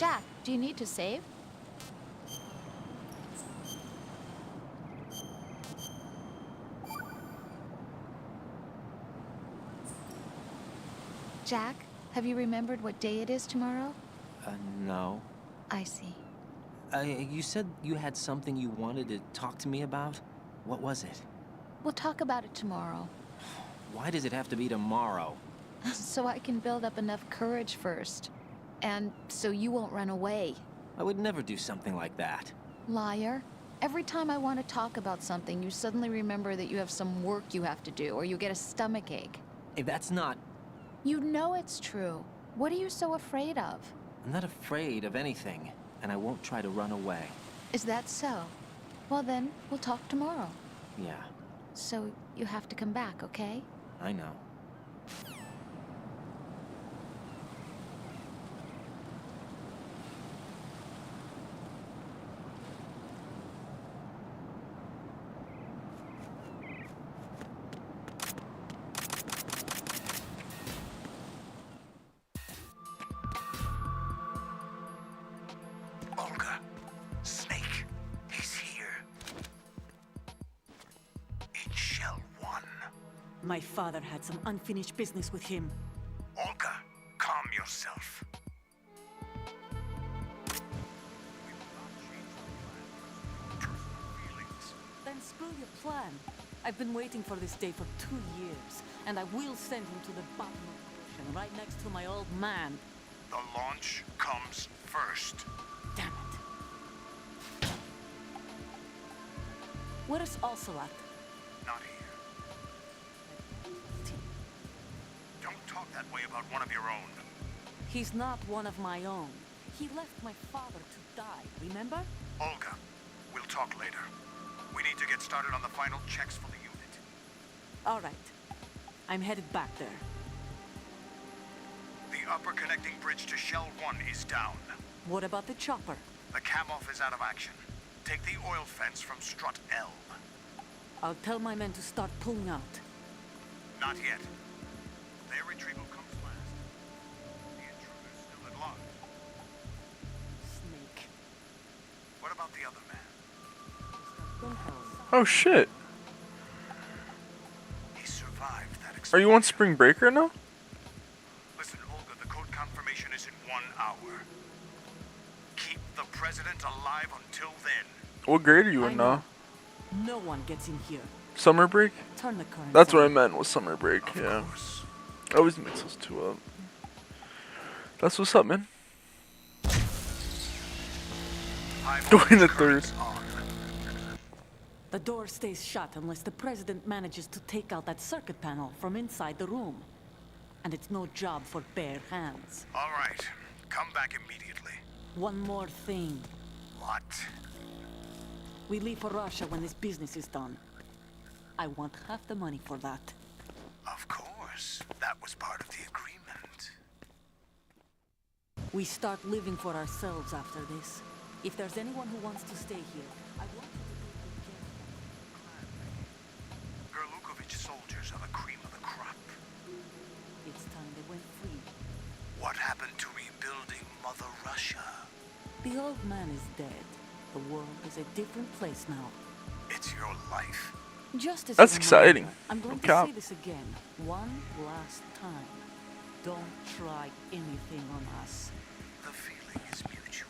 Jack, do you need to save? Jack, have you remembered what day it is tomorrow? No. I see. You said you had something you wanted to talk to me about? What was it? We'll talk about it tomorrow. Why does it have to be tomorrow? So I can build up enough courage first. And so you won't run away. I would never do something like that. Liar. Every time I want to talk about something, you suddenly remember that you have some work you have to do, or you get a stomach ache. Hey, that's not... You know it's true. What are you so afraid of? I'm not afraid of anything, and I won't try to run away. Is that so? Well then, we'll talk tomorrow. Yeah, So you have to come back, okay? I know. Olga, Snake, he's here. In Shell 1. My father had some unfinished business with him. Olga, calm yourself. Then screw your plan. I've been waiting for this day for 2 years, and I will send him to the bottom of the ocean, right next to my old man. The launch comes first. Damn it. Where's Ocelot? Not here. Don't talk that way about one of your own. He's not one of my own. He left my father to die, remember? Olga, we'll talk later. We need to get started on the final checks for the unit. All right. I'm headed back there. The upper connecting bridge to Shell 1 is down. What about the chopper? The cam-off is out of action. Take the oil fence from strut L. I'll tell my men to start pulling out. Not yet. Their retrieval comes last. The intruder's still at large. Snake. What about the other man? Oh shit. He survived that experience. Are you on spring break right now? Listen, Olga, the code confirmation is in 1 hour. Keep the president alive until then. What grade are you in I know. now? No one gets in here. Summer break? Turn the current. That's what I meant with summer break, yeah. Course. I always mix those two up. That's what's up, man. Going the third. The door stays shut unless the president manages to take out that circuit panel from inside the room. And it's no job for bare hands. All right. Come back immediately. One more thing. What? We leave for Russia when this business is done. I want half the money for that. Of course. That was part of the agreement. We start living for ourselves after this. If there's anyone who wants to stay here, I want you to take good care of them. Gerlukovich soldiers are the cream of the crop. It's time they went free. What happened to rebuilding Mother Russia? The old man is dead. The world is a different place now. It's your life. Just as That's a exciting. reminder, I'm going No to cap. say this again, one last time. Don't try anything on us. The feeling is mutual.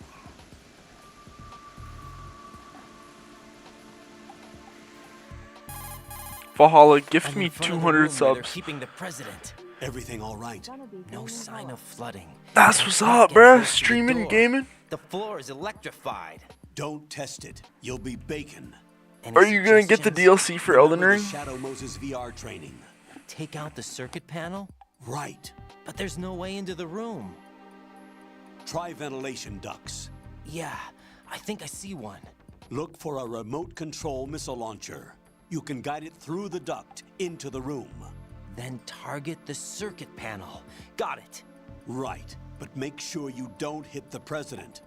Valhalla, gift I'm me in front of the 200 room where they're subs. keeping the president. Everything all right? No sign of flooding. That's what's Can't up, get bruh. close to the Streaming, door. gaming. The floor is electrified. Don't test it. You'll be bacon. Any Are you gonna get the suggestions? DLC for Elden Remember Ring? the Shadow Moses VR training. Take out the circuit panel? Right. But there's no way into the room. Try ventilation ducts. Yeah, I think I see one. Look for a remote control missile launcher. You can guide it through the duct into the room. Then target the circuit panel. Got it. Right. But make sure you don't hit the president.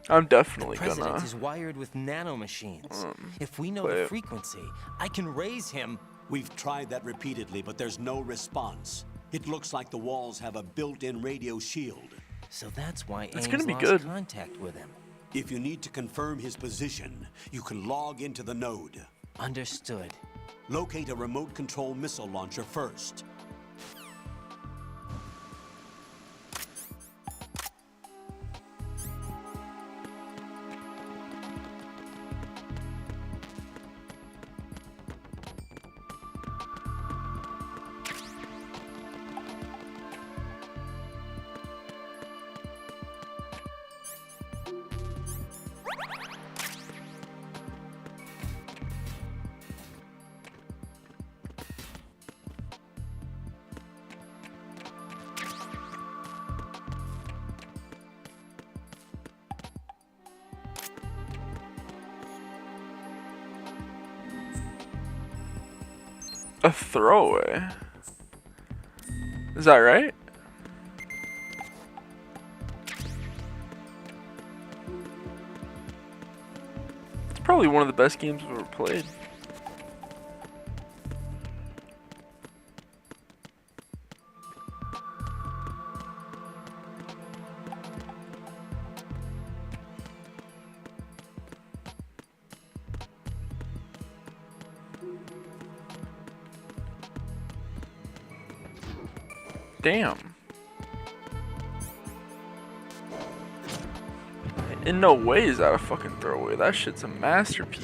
I'm definitely The president gonna. is wired with nanomachines. If we know play the it. frequency, I can raise him. We've tried that repeatedly, but there's no response. It looks like the walls have a built-in radio shield. So that's why It's Ames gonna be lost good. contact with him. If you need to confirm his position, you can log into the node. Understood. Locate a remote control missile launcher first. A throwaway. Is that right? It's probably one of the best games I've ever played. Damn. In no way is that a fucking throwaway. That shit's a masterpiece.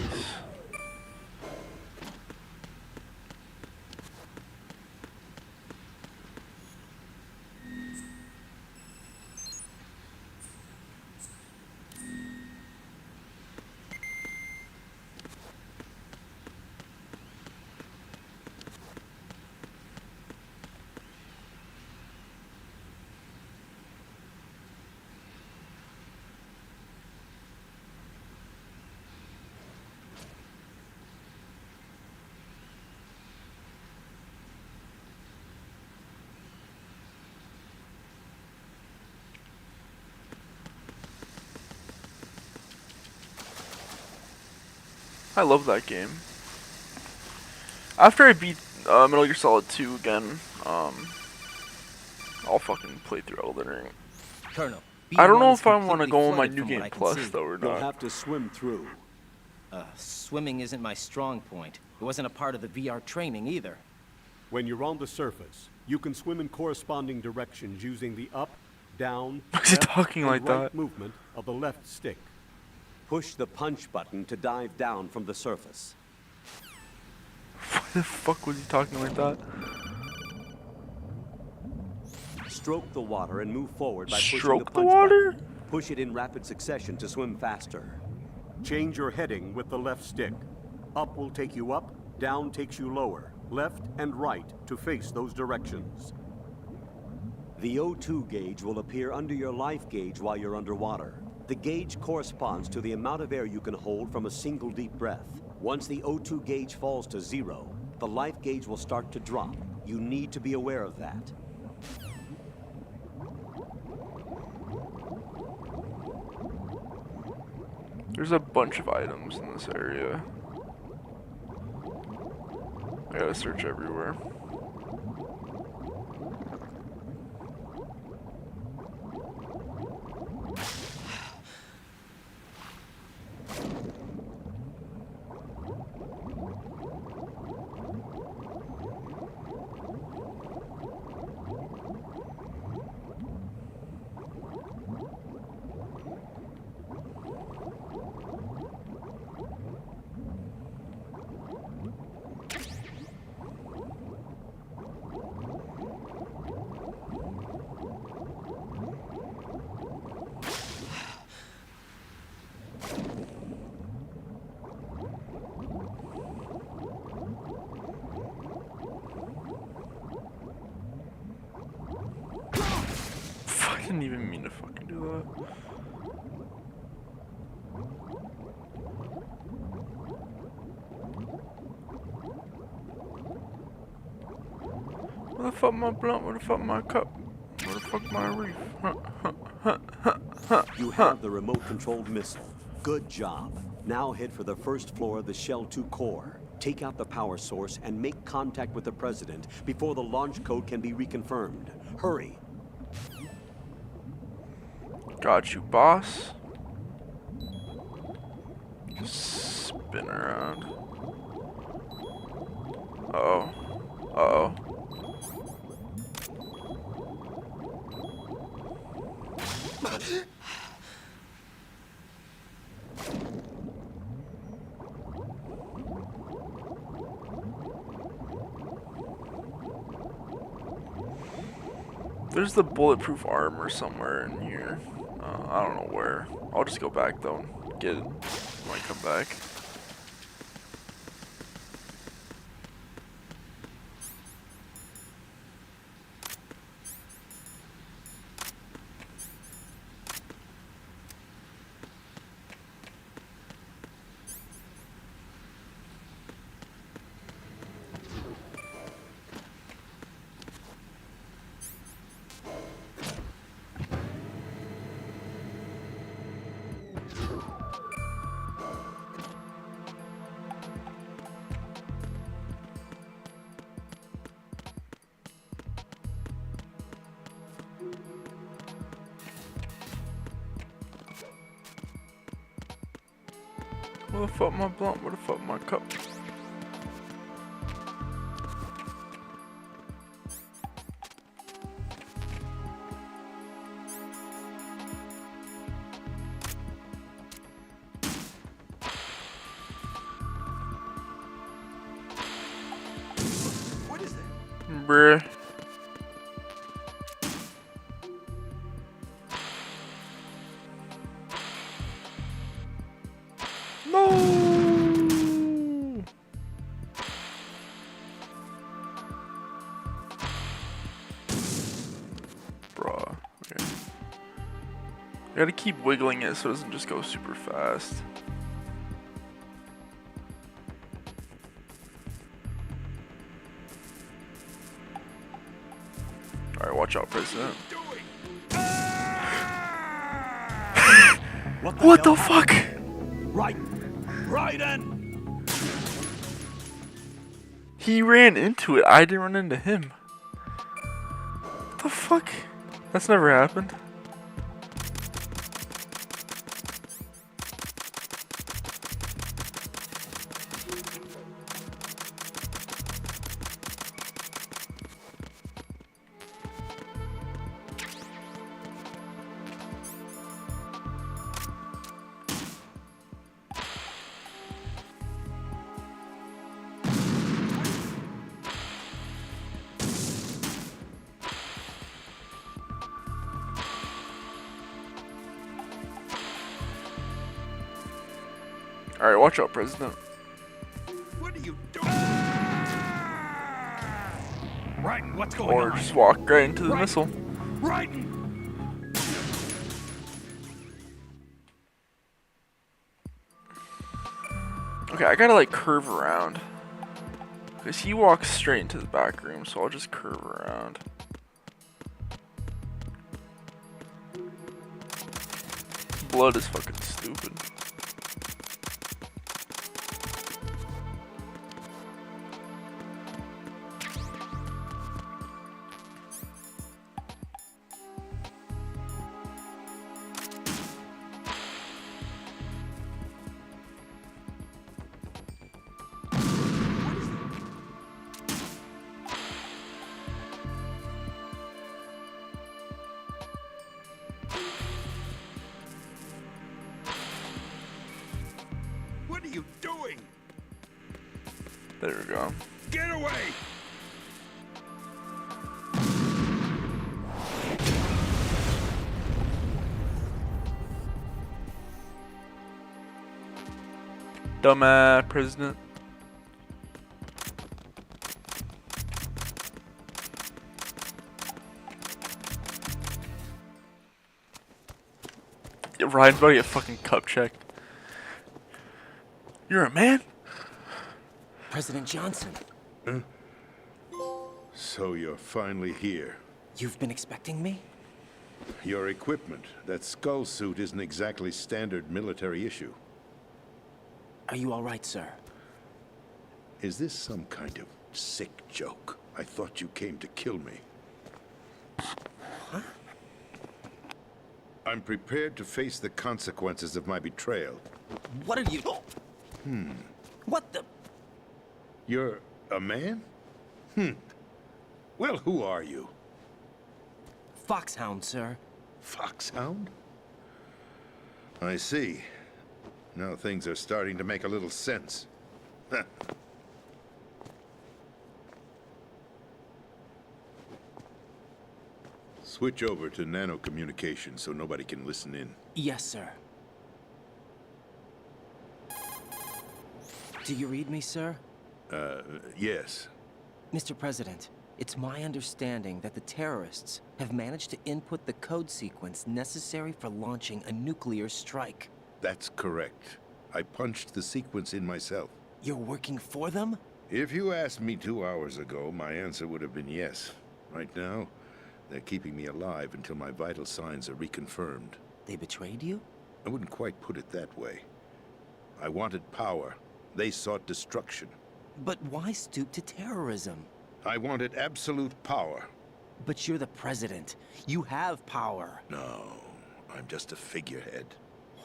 I love that game. After I beat Metal Gear Solid 2 again, I'll fucking play through Elden Ring. Colonel, I don't know if I B1 is want to completely go on my flooded New from what Game I can Plus see. though or You'll not. have to swim through. Swimming isn't my strong point. It wasn't a part of the VR training either. When you're on the surface, you can swim in corresponding directions using the up, down, Why is he left, talking and like right that? movement of the left stick. Push the punch button to dive down from the surface. Why the fuck was he talking like that? Stroke the water and move forward by pushing Stroke the the punch water? button. Push it in rapid succession to swim faster. Change your heading with the left stick. Up will take you up, down takes you lower, left and right to face those directions. The O2 gauge will appear under your life gauge while you're underwater. The gauge corresponds to the amount of air you can hold from a single deep breath. Once the O2 gauge falls to 0, the life gauge will start to drop. You need to be aware of that. There's a bunch of items in this area. I gotta search everywhere. I didn't even mean to fucking do that. Where the fuck my blunt? Where the fuck my cup? Where the fuck my reef? You have the remote-controlled missile. Good job. Now head for the first floor of the Shell 2 core. Take out the power source and make contact with the President before the launch code can be reconfirmed. Hurry. Got you, boss. Spin around. Uh-oh. Uh-oh. There's the bulletproof armor somewhere in here. I don't know where. I'll just go back though and get it when I come back. Where the fuck my blunt? Where the fuck my cup? What is that? Bruh. No. Bruh. Okay. I gotta keep wiggling it so it doesn't just go super fast. Alright, watch out, President. What the fuck? Right in! He ran into it. I didn't run into him. What the fuck? That's never happened. Alright, watch out, President. What are you doing? Right, what's going Or on? just walk right into the missile. Right. Okay, I gotta like curve around. Because he walks straight into the back room, so I'll just curve around. Blood is fucking stupid. What are you doing? There we go. Get away! Dumbass President. Yeah, Ryan's about to get fucking cup checked. You're a man? President Johnson, Huh? So you're finally here. you've been expecting me? Your equipment, that skull suit, isn't exactly standard military issue. Are you all right, sir? Is this some kind of sick joke? I thought you came to kill me. Huh? I'm prepared to face the consequences of my betrayal. What are you... What the... You're a man? Well, who are you? Foxhound, sir. Foxhound? I see. Now things are starting to make a little sense. Switch over to nano-communication so nobody can listen in. Yes, sir. Do you read me, sir? Yes. Mr. President, it's my understanding that the terrorists have managed to input the code sequence necessary for launching a nuclear strike. That's correct. I punched the sequence in myself. You're working for them? If you asked me 2 hours ago, my answer would have been yes. Right now, they're keeping me alive until my vital signs are reconfirmed. They betrayed you? I wouldn't quite put it that way. I wanted power. They sought destruction. But why stoop to terrorism? I wanted absolute power. But you're the president. You have power. No, I'm just a figurehead.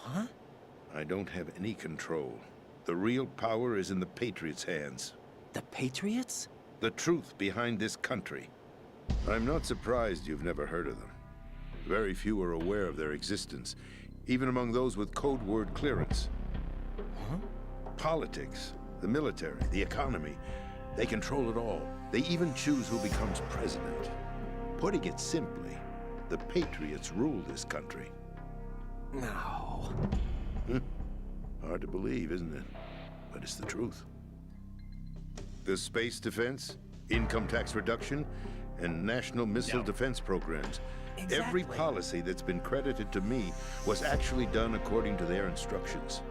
What? I don't have any control. The real power is in the Patriots' hands. The Patriots? The truth behind this country. I'm not surprised you've never heard of them. Very few are aware of their existence, even among those with code word clearance. Huh? Politics, the military, the economy, they control it all. They even choose who becomes president. Putting it simply, the Patriots rule this country. No. Hard to believe, isn't it? But it's the truth. The space defense, income tax reduction, and national missile defense programs. Exactly. Every policy that's been credited to me was actually done according to their instructions.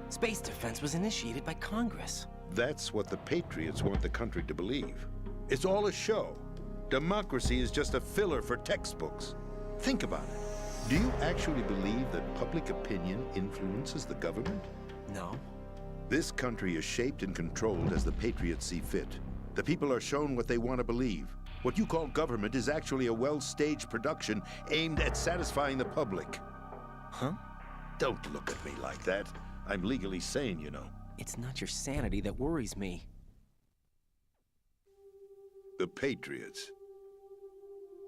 Space defense was initiated by Congress. That's what the Patriots want the country to believe. It's all a show. Democracy is just a filler for textbooks. Think about it. Do you actually believe that public opinion influences the government? No. This country is shaped and controlled as the Patriots see fit. The people are shown what they want to believe. What you call government is actually a well-staged production aimed at satisfying the public. Huh? Don't look at me like that. I'm legally sane, you know. It's not your sanity that worries me. The Patriots.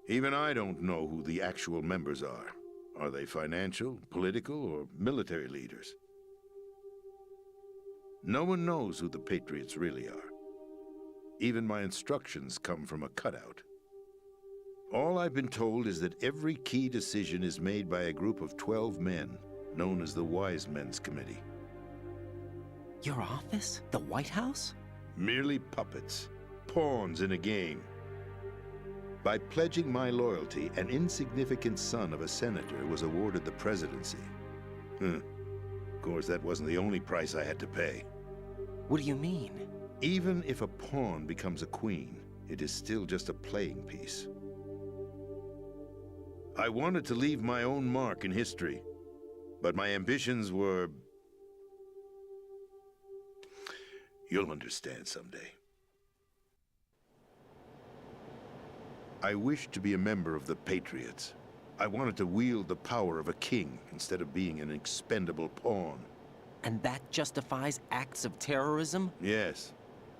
Even I don't know who the actual members are. Are they financial, political, or military leaders? No one knows who the Patriots really are. Even my instructions come from a cutout. All I've been told is that every key decision is made by a group of 12 men, known as the Wise Men's Committee. Your office? The White House? Merely puppets, pawns in a game. By pledging my loyalty, an insignificant son of a senator was awarded the presidency. Of course, that wasn't the only price I had to pay. What do you mean? Even if a pawn becomes a queen, it is still just a playing piece. I wanted to leave my own mark in history, but my ambitions were... You'll understand someday. I wished to be a member of the Patriots. I wanted to wield the power of a king instead of being an expendable pawn. And that justifies acts of terrorism? Yes.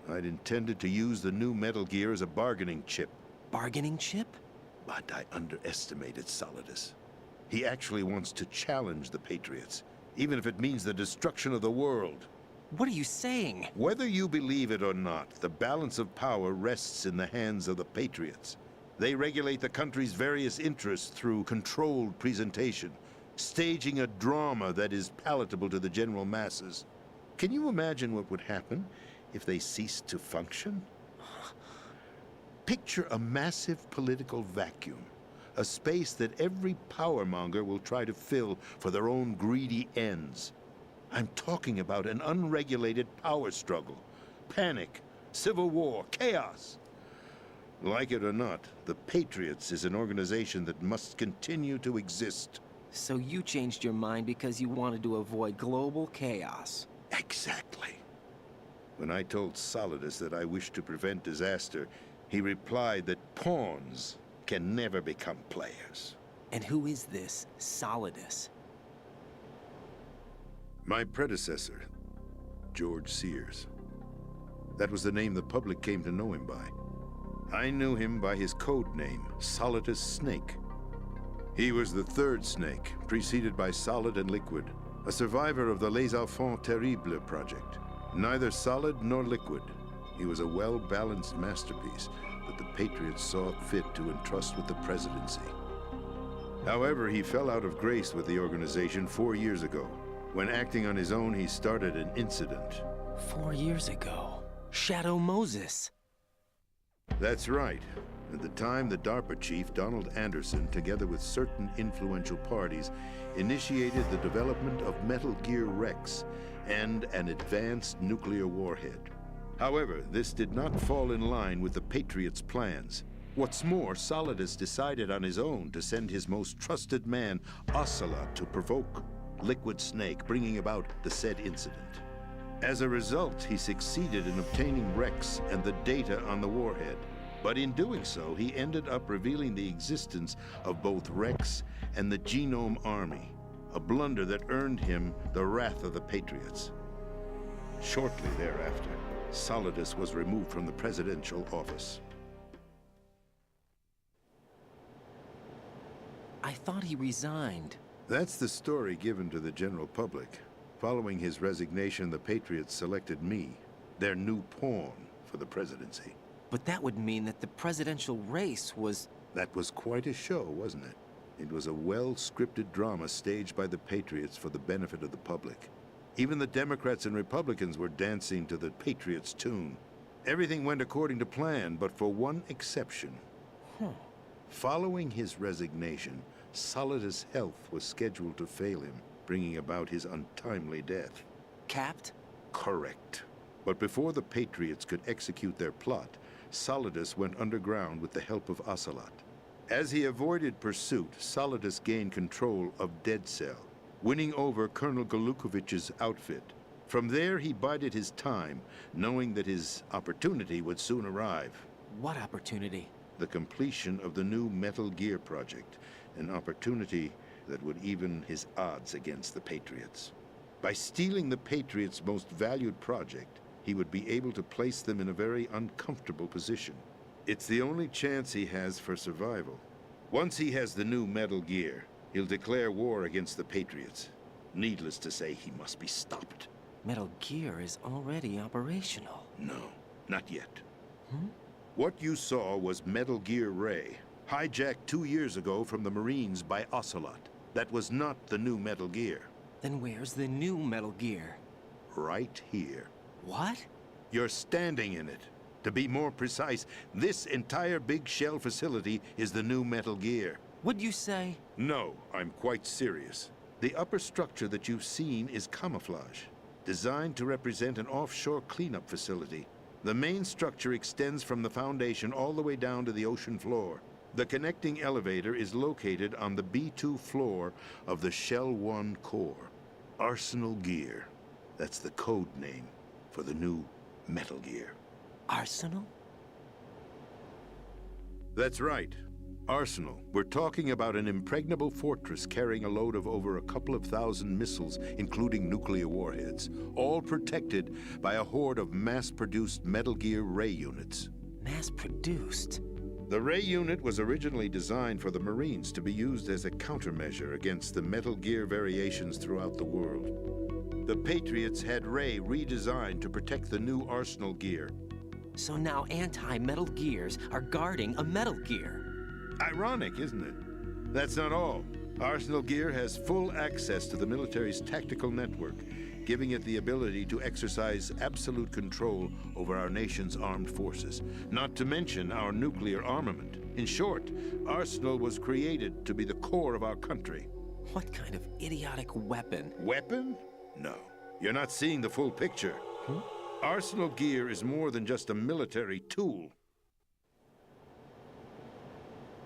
I'd intended to use the new Metal Gear as a bargaining chip. Bargaining chip? But I underestimated Solidus. He actually wants to challenge the Patriots, even if it means the destruction of the world. What are you saying? Whether you believe it or not, the balance of power rests in the hands of the Patriots. They regulate the country's various interests through controlled presentation, staging a drama that is palatable to the general masses. Can you imagine what would happen if they ceased to function? Picture a massive political vacuum, a space that every powermonger will try to fill for their own greedy ends. I'm talking about an unregulated power struggle, panic, civil war, chaos. Like it or not, the Patriots is an organization that must continue to exist. So you changed your mind because you wanted to avoid global chaos. Exactly. When I told Solidus that I wished to prevent disaster, he replied that pawns can never become players. And who is this Solidus? My predecessor, George Sears. That was the name the public came to know him by. I knew him by his code name, Solidus Snake. He was the third Snake, preceded by Solid and Liquid, a survivor of the Les Enfants Terribles project. Neither solid nor liquid, he was a well-balanced masterpiece that the Patriots saw fit to entrust with the presidency. However, he fell out of grace with the organization 4 years ago. When acting on his own, he started an incident. 4 years ago? Shadow Moses. That's right. At the time, the DARPA chief, Donald Anderson, together with certain influential parties, initiated the development of Metal Gear Rex and an advanced nuclear warhead. However, this did not fall in line with the Patriots' plans. What's more, Solidus decided on his own to send his most trusted man, Ocelot, to provoke Liquid Snake, bringing about the said incident. As a result, he succeeded in obtaining Rex and the data on the warhead. But in doing so, he ended up revealing the existence of both Rex and the Genome Army, a blunder that earned him the wrath of the Patriots. Shortly thereafter, Solidus was removed from the presidential office. I thought he resigned. That's the story given to the general public. Following his resignation, the Patriots selected me, their new pawn, for the presidency. But that would mean that the presidential race was... That was quite a show, wasn't it? It was a well-scripted drama staged by the Patriots for the benefit of the public. Even the Democrats and Republicans were dancing to the Patriots' tune. Everything went according to plan, but for one exception. Following his resignation, Solidus' health was scheduled to fail him, bringing about his untimely death. Capped? Correct. But before the Patriots could execute their plot, Solidus went underground with the help of Ocelot. As he avoided pursuit, Solidus gained control of Dead Cell, winning over Colonel Golukovich's outfit. From there, he bided his time, knowing that his opportunity would soon arrive. What opportunity? The completion of the new Metal Gear project, an opportunity that would even his odds against the Patriots. By stealing the Patriots' most valued project, he would be able to place them in a very uncomfortable position. It's the only chance he has for survival. Once he has the new Metal Gear, he'll declare war against the Patriots. Needless to say, he must be stopped. Metal Gear is already operational. No, not yet. What you saw was Metal Gear Ray, hijacked 2 years ago from the Marines by Ocelot. That was not the new Metal Gear. Then where's the new Metal Gear? Right here. What? You're standing in it. To be more precise, this entire big shell facility is the new Metal Gear. What'd you say? No, I'm quite serious. The upper structure that you've seen is camouflage, designed to represent an offshore cleanup facility. The main structure extends from the foundation all the way down to the ocean floor. The connecting elevator is located on the B2 floor of the Shell 1 core. Arsenal Gear. That's the code name for the new Metal Gear. Arsenal? That's right. Arsenal. We're talking about an impregnable fortress carrying a load of over a couple of thousand missiles, including nuclear warheads, all protected by a horde of mass-produced Metal Gear Ray units. Mass-produced? The Ray unit was originally designed for the Marines to be used as a countermeasure against the Metal Gear variations throughout the world. The Patriots had Ray redesigned to protect the new Arsenal Gear. So now anti-Metal Gears are guarding a Metal Gear. Ironic, isn't it? That's not all. Arsenal Gear has full access to the military's tactical network, giving it the ability to exercise absolute control over our nation's armed forces, not to mention our nuclear armament. In short, Arsenal was created to be the core of our country. What kind of idiotic weapon? Weapon? No. You're not seeing the full picture. Arsenal Gear is more than just a military tool.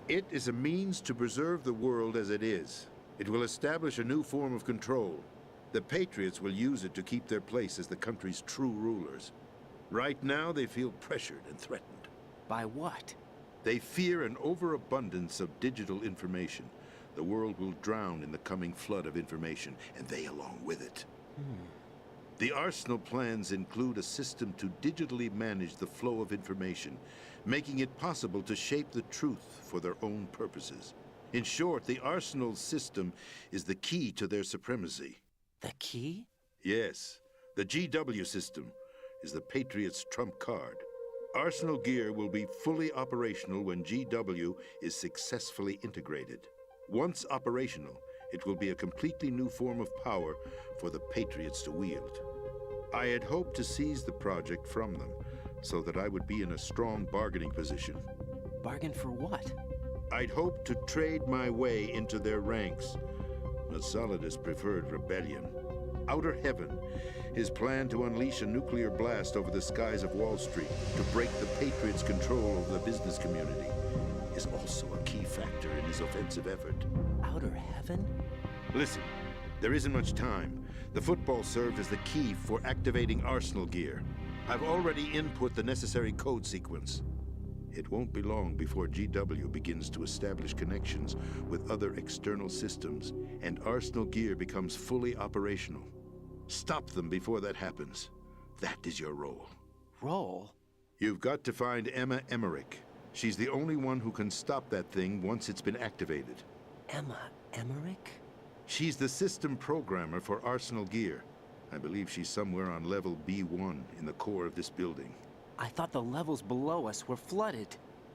It is a means to preserve the world as it is. It will establish a new form of control. The Patriots will use it to keep their place as the country's true rulers. Right now, they feel pressured and threatened. By what? They fear an overabundance of digital information, the world will drown in the coming flood of information, and they along with it. The Arsenal plans include a system to digitally manage the flow of information, making it possible to shape the truth for their own purposes. In short, the Arsenal system is the key to their supremacy. The key? Yes. The GW system is the Patriots' trump card. Arsenal gear will be fully operational when GW is successfully integrated. Once operational, it will be a completely new form of power for the Patriots to wield. I had hoped to seize the project from them, so that I would be in a strong bargaining position. Bargain for what? I'd hoped to trade my way into their ranks, but Solidus preferred rebellion. Outer Heaven, his plan to unleash a nuclear blast over the skies of Wall Street to break the Patriots' control over the business community, is also a key factor in his offensive effort. Outer Heaven? Listen, there isn't much time. The football served as the key for activating Arsenal gear. I've already input the necessary code sequence. It won't be long before GW begins to establish connections with other external systems, and Arsenal gear becomes fully operational. Stop them before that happens. That is your role. Role? You've got to find Emma Emmerich. She's the only one who can stop that thing once it's been activated. Emma Emmerich? She's the system programmer for Arsenal gear. I believe she's somewhere on level B1 in the core of this building. I thought the levels below us were flooded.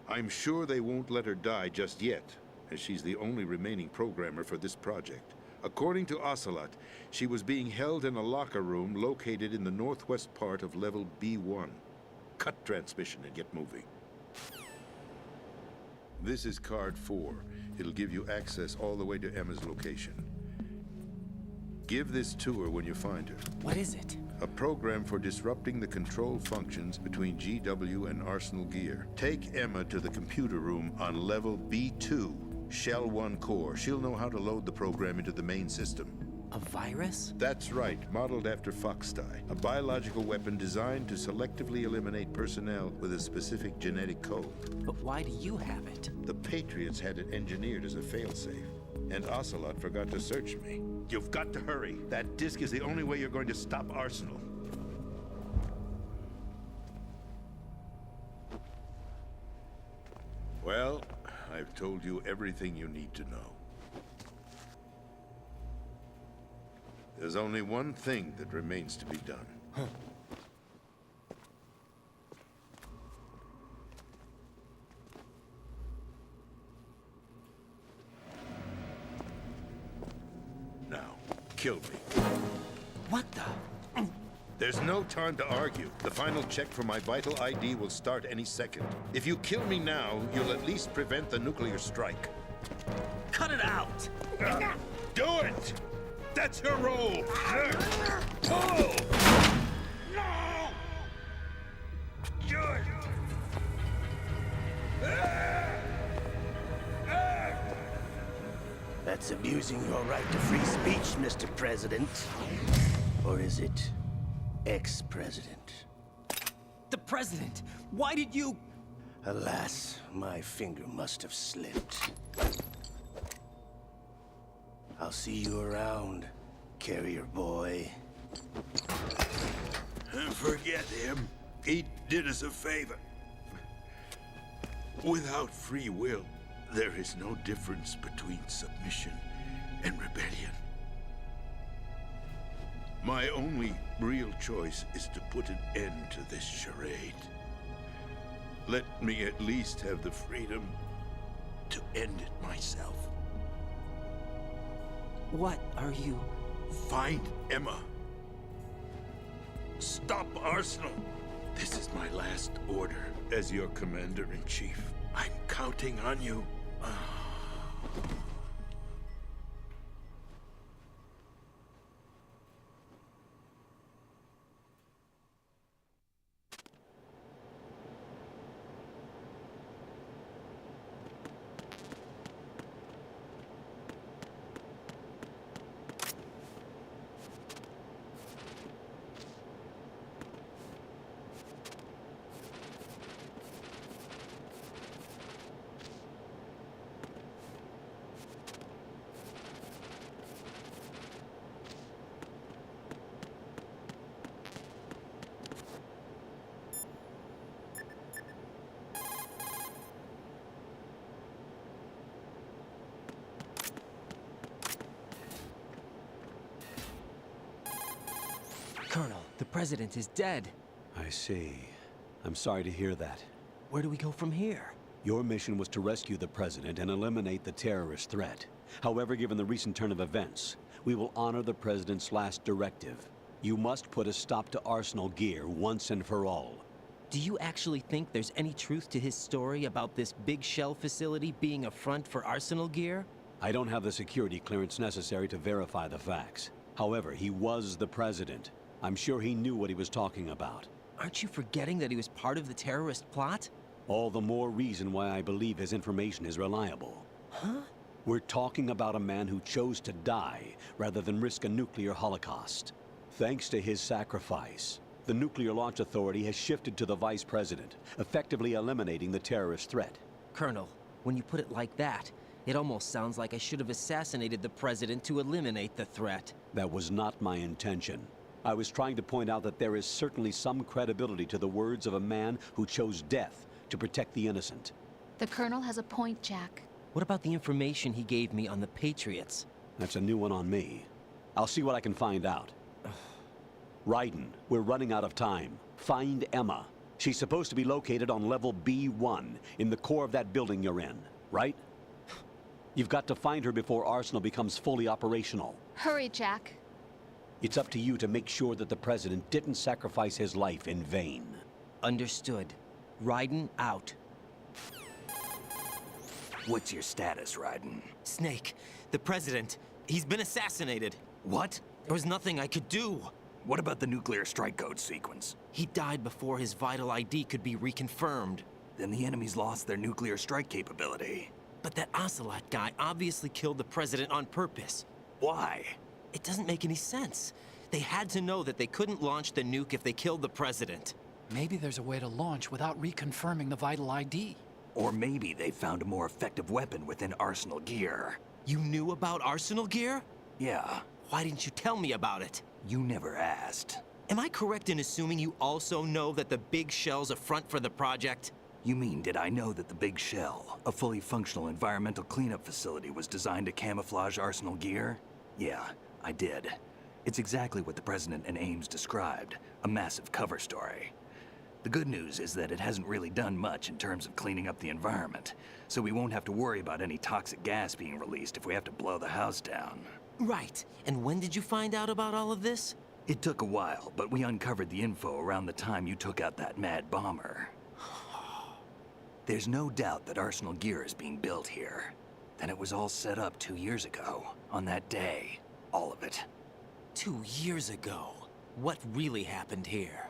I'm sure they won't let her die just yet, as she's the only remaining programmer for this project. According to Ocelot, she was being held in a locker room located in the northwest part of level B1. Cut transmission and get moving. This is card 4. It'll give you access all the way to Emma's location. Give this to her when you find her. What is it? A program for disrupting the control functions between GW and Arsenal gear. Take Emma to the computer room on level B2, Shell 1 core. She'll know how to load the program into the main system. A virus? That's right, modeled after Foxdie. A biological weapon designed to selectively eliminate personnel with a specific genetic code. But why do you have it? The Patriots had it engineered as a failsafe, and Ocelot forgot to search me. You've got to hurry. That disk is the only way you're going to stop Arsenal. Well, I've told you everything you need to know. There's only one thing that remains to be done. Now, kill me. What the? There's no time to argue. The final check for my vital ID will start any second. If you kill me now, you'll at least prevent the nuclear strike. Cut it out! Do it! That's your role! Pull! No! Good! That's abusing your right to free speech, Mr. President. Or is it ex-president? The president! Why did you... Alas, my finger must have slipped. I'll see you around, carrier boy. Forget him. He did us a favor. Without free will, there is no difference between submission and rebellion. My only real choice is to put an end to this charade. Let me at least have the freedom to end it myself. What are you... Find Emma. Stop Arsenal. This is my last order as your commander-in-chief. I'm counting on you. Colonel, the president is dead. I see. I'm sorry to hear that. Where do we go from here? Your mission was to rescue the president and eliminate the terrorist threat. However, given the recent turn of events, we will honor the president's last directive. You must put a stop to Arsenal gear once and for all. Do you actually think there's any truth to his story about this big shell facility being a front for Arsenal gear? I don't have the security clearance necessary to verify the facts. However, he was the president. I'm sure he knew what he was talking about. Aren't you forgetting that he was part of the terrorist plot? All the more reason why I believe his information is reliable. Huh? We're talking about a man who chose to die rather than risk a nuclear holocaust. Thanks to his sacrifice, the Nuclear Launch Authority has shifted to the vice president, effectively eliminating the terrorist threat. Colonel, when you put it like that, it almost sounds like I should have assassinated the president to eliminate the threat. That was not my intention. I was trying to point out that there is certainly some credibility to the words of a man who chose death to protect the innocent. The Colonel has a point, Jack. What about the information he gave me on the Patriots? That's a new one on me. I'll see what I can find out. Raiden, we're running out of time. Find Emma. She's supposed to be located on level B1, in the core of that building you're in, right? You've got to find her before Arsenal becomes fully operational. Hurry, Jack. It's up to you to make sure that the president didn't sacrifice his life in vain. Understood. Raiden out. What's your status, Raiden? Snake, the president, he's been assassinated. What? There was nothing I could do. What about the nuclear strike code sequence? He died before his vital ID could be reconfirmed. Then the enemy's lost their nuclear strike capability. But that Ocelot guy obviously killed the president on purpose. Why? It doesn't make any sense. They had to know that they couldn't launch the nuke if they killed the president. Maybe there's a way to launch without reconfirming the vital ID. Or maybe they found a more effective weapon within Arsenal gear. You knew about Arsenal gear? Yeah. Why didn't you tell me about it? You never asked. Am I correct in assuming you also know that the Big Shell's a front for the project? You mean, did I know that the Big Shell, a fully functional environmental cleanup facility, was designed to camouflage Arsenal gear? Yeah, I did. It's exactly what the President and Ames described, a massive cover story. The good news is that it hasn't really done much in terms of cleaning up the environment, so we won't have to worry about any toxic gas being released if we have to blow the house down. Right. And when did you find out about all of this? It took a while, but we uncovered the info around the time you took out that mad bomber. There's no doubt that Arsenal gear is being built here. Then it was all set up 2 years ago, on that day. All of it. 2 years ago? What really happened here?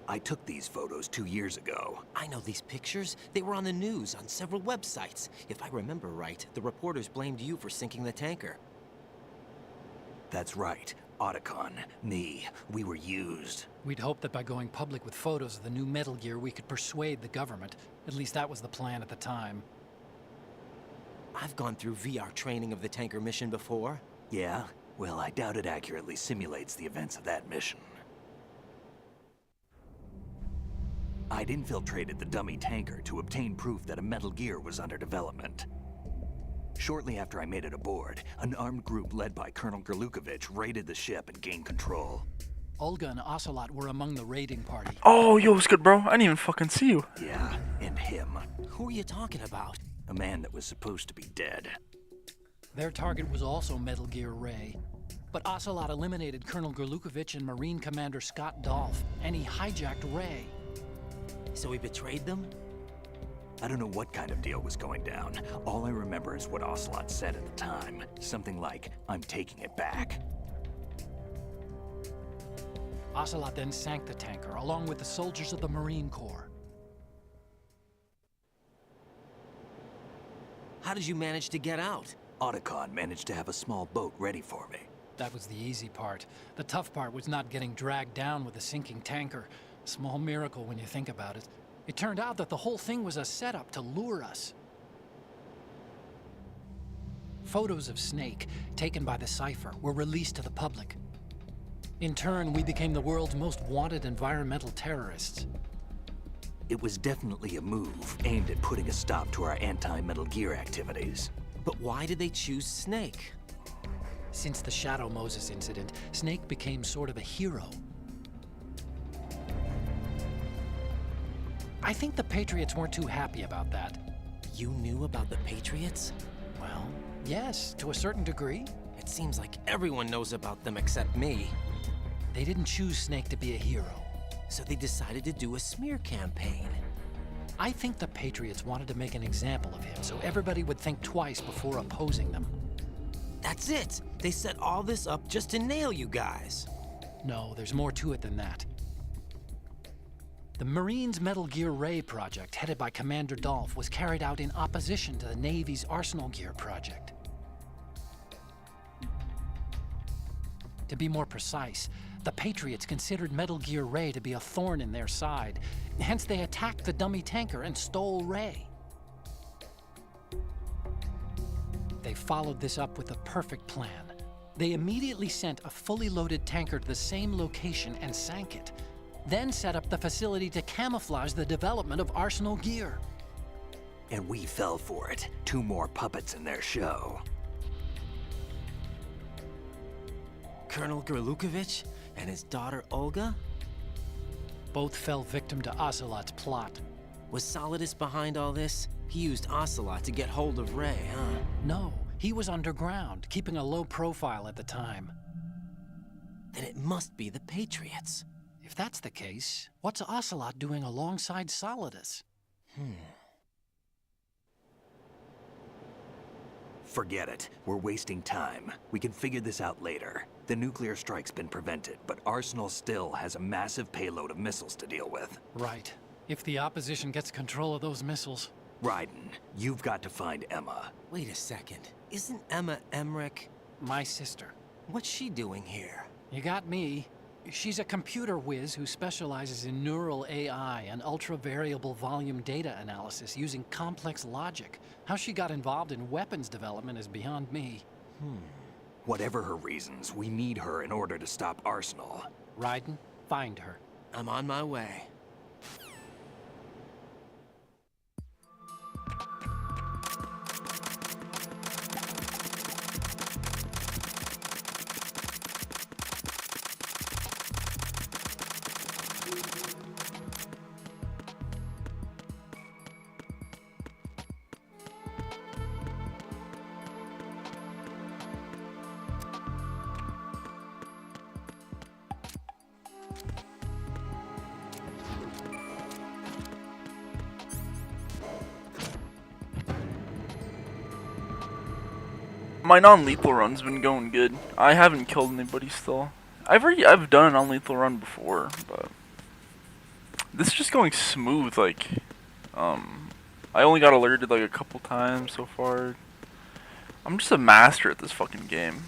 I took these photos 2 years ago. I know these pictures. They were on the news, on several websites. If I remember right, the reporters blamed you for sinking the tanker. That's right. Otacon, me, we were used. We'd hoped that by going public with photos of the new Metal Gear, we could persuade the government. At least that was the plan at the time. I've gone through VR training of the tanker mission before. Yeah? Well, I doubt it accurately simulates the events of that mission. I'd infiltrated the dummy tanker to obtain proof that a Metal Gear was under development. Shortly after I made it aboard, an armed group led by Colonel Gerlukovich raided the ship and gained control. Olga and Ocelot were among the raiding party. Oh, yo, what's good, bro? I didn't even fucking see you. Yeah, and him. Who are you talking about? A man that was supposed to be dead. Their target was also Metal Gear Ray. But Ocelot eliminated Colonel Gerlukovich and Marine Commander Scott Dolph, and he hijacked Ray. So he betrayed them? I don't know what kind of deal was going down. All I remember is what Ocelot said at the time. Something like, "I'm taking it back." Ocelot then sank the tanker, along with the soldiers of the Marine Corps. How did you manage to get out? Otacon managed to have a small boat ready for me. That was the easy part. The tough part was not getting dragged down with a sinking tanker. Small miracle when you think about it. It turned out that the whole thing was a setup to lure us. Photos of Snake, taken by the Cypher, were released to the public. In turn, we became the world's most wanted environmental terrorists. It was definitely a move aimed at putting a stop to our anti-Metal Gear activities. But why did they choose Snake? Since the Shadow Moses incident, Snake became sort of a hero. I think the Patriots weren't too happy about that. You knew about the Patriots? Well, yes, to a certain degree. It seems like everyone knows about them except me. They didn't choose Snake to be a hero. So they decided to do a smear campaign. I think the Patriots wanted to make an example of him so everybody would think twice before opposing them. That's it! They set all this up just to nail you guys. No, there's more to it than that. The Marines' Metal Gear Ray project, headed by Commander Dolph, was carried out in opposition to the Navy's Arsenal Gear project. To be more precise, the Patriots considered Metal Gear Ray to be a thorn in their side. Hence, they attacked the dummy tanker and stole Ray. They followed this up with a perfect plan. They immediately sent a fully loaded tanker to the same location and sank it. Then set up the facility to camouflage the development of Arsenal Gear. And we fell for it. 2 more puppets in their show. Colonel Gerlukovich and his daughter Olga? Both fell victim to Ocelot's plot. Was Solidus behind all this? He used Ocelot to get hold of Ray, huh? No, he was underground, keeping a low profile at the time. Then it must be the Patriots. If that's the case, what's Ocelot doing alongside Solidus? Forget it. We're wasting time. We can figure this out later. The nuclear strike's been prevented, but Arsenal still has a massive payload of missiles to deal with. Right. If the opposition gets control of those missiles... Raiden, you've got to find Emma. Wait a second. Isn't Emma Emmerich... my sister? What's she doing here? You got me. She's a computer whiz who specializes in neural AI and ultra-variable volume data analysis using complex logic. How she got involved in weapons development is beyond me. Whatever her reasons, we need her in order to stop Arsenal. Raiden, find her. I'm on my way. My non-lethal run's been going good. I haven't killed anybody still. I've done a non-lethal run before, but this is just going smooth. Like, I only got alerted like a couple times so far. I'm just a master at this fucking game.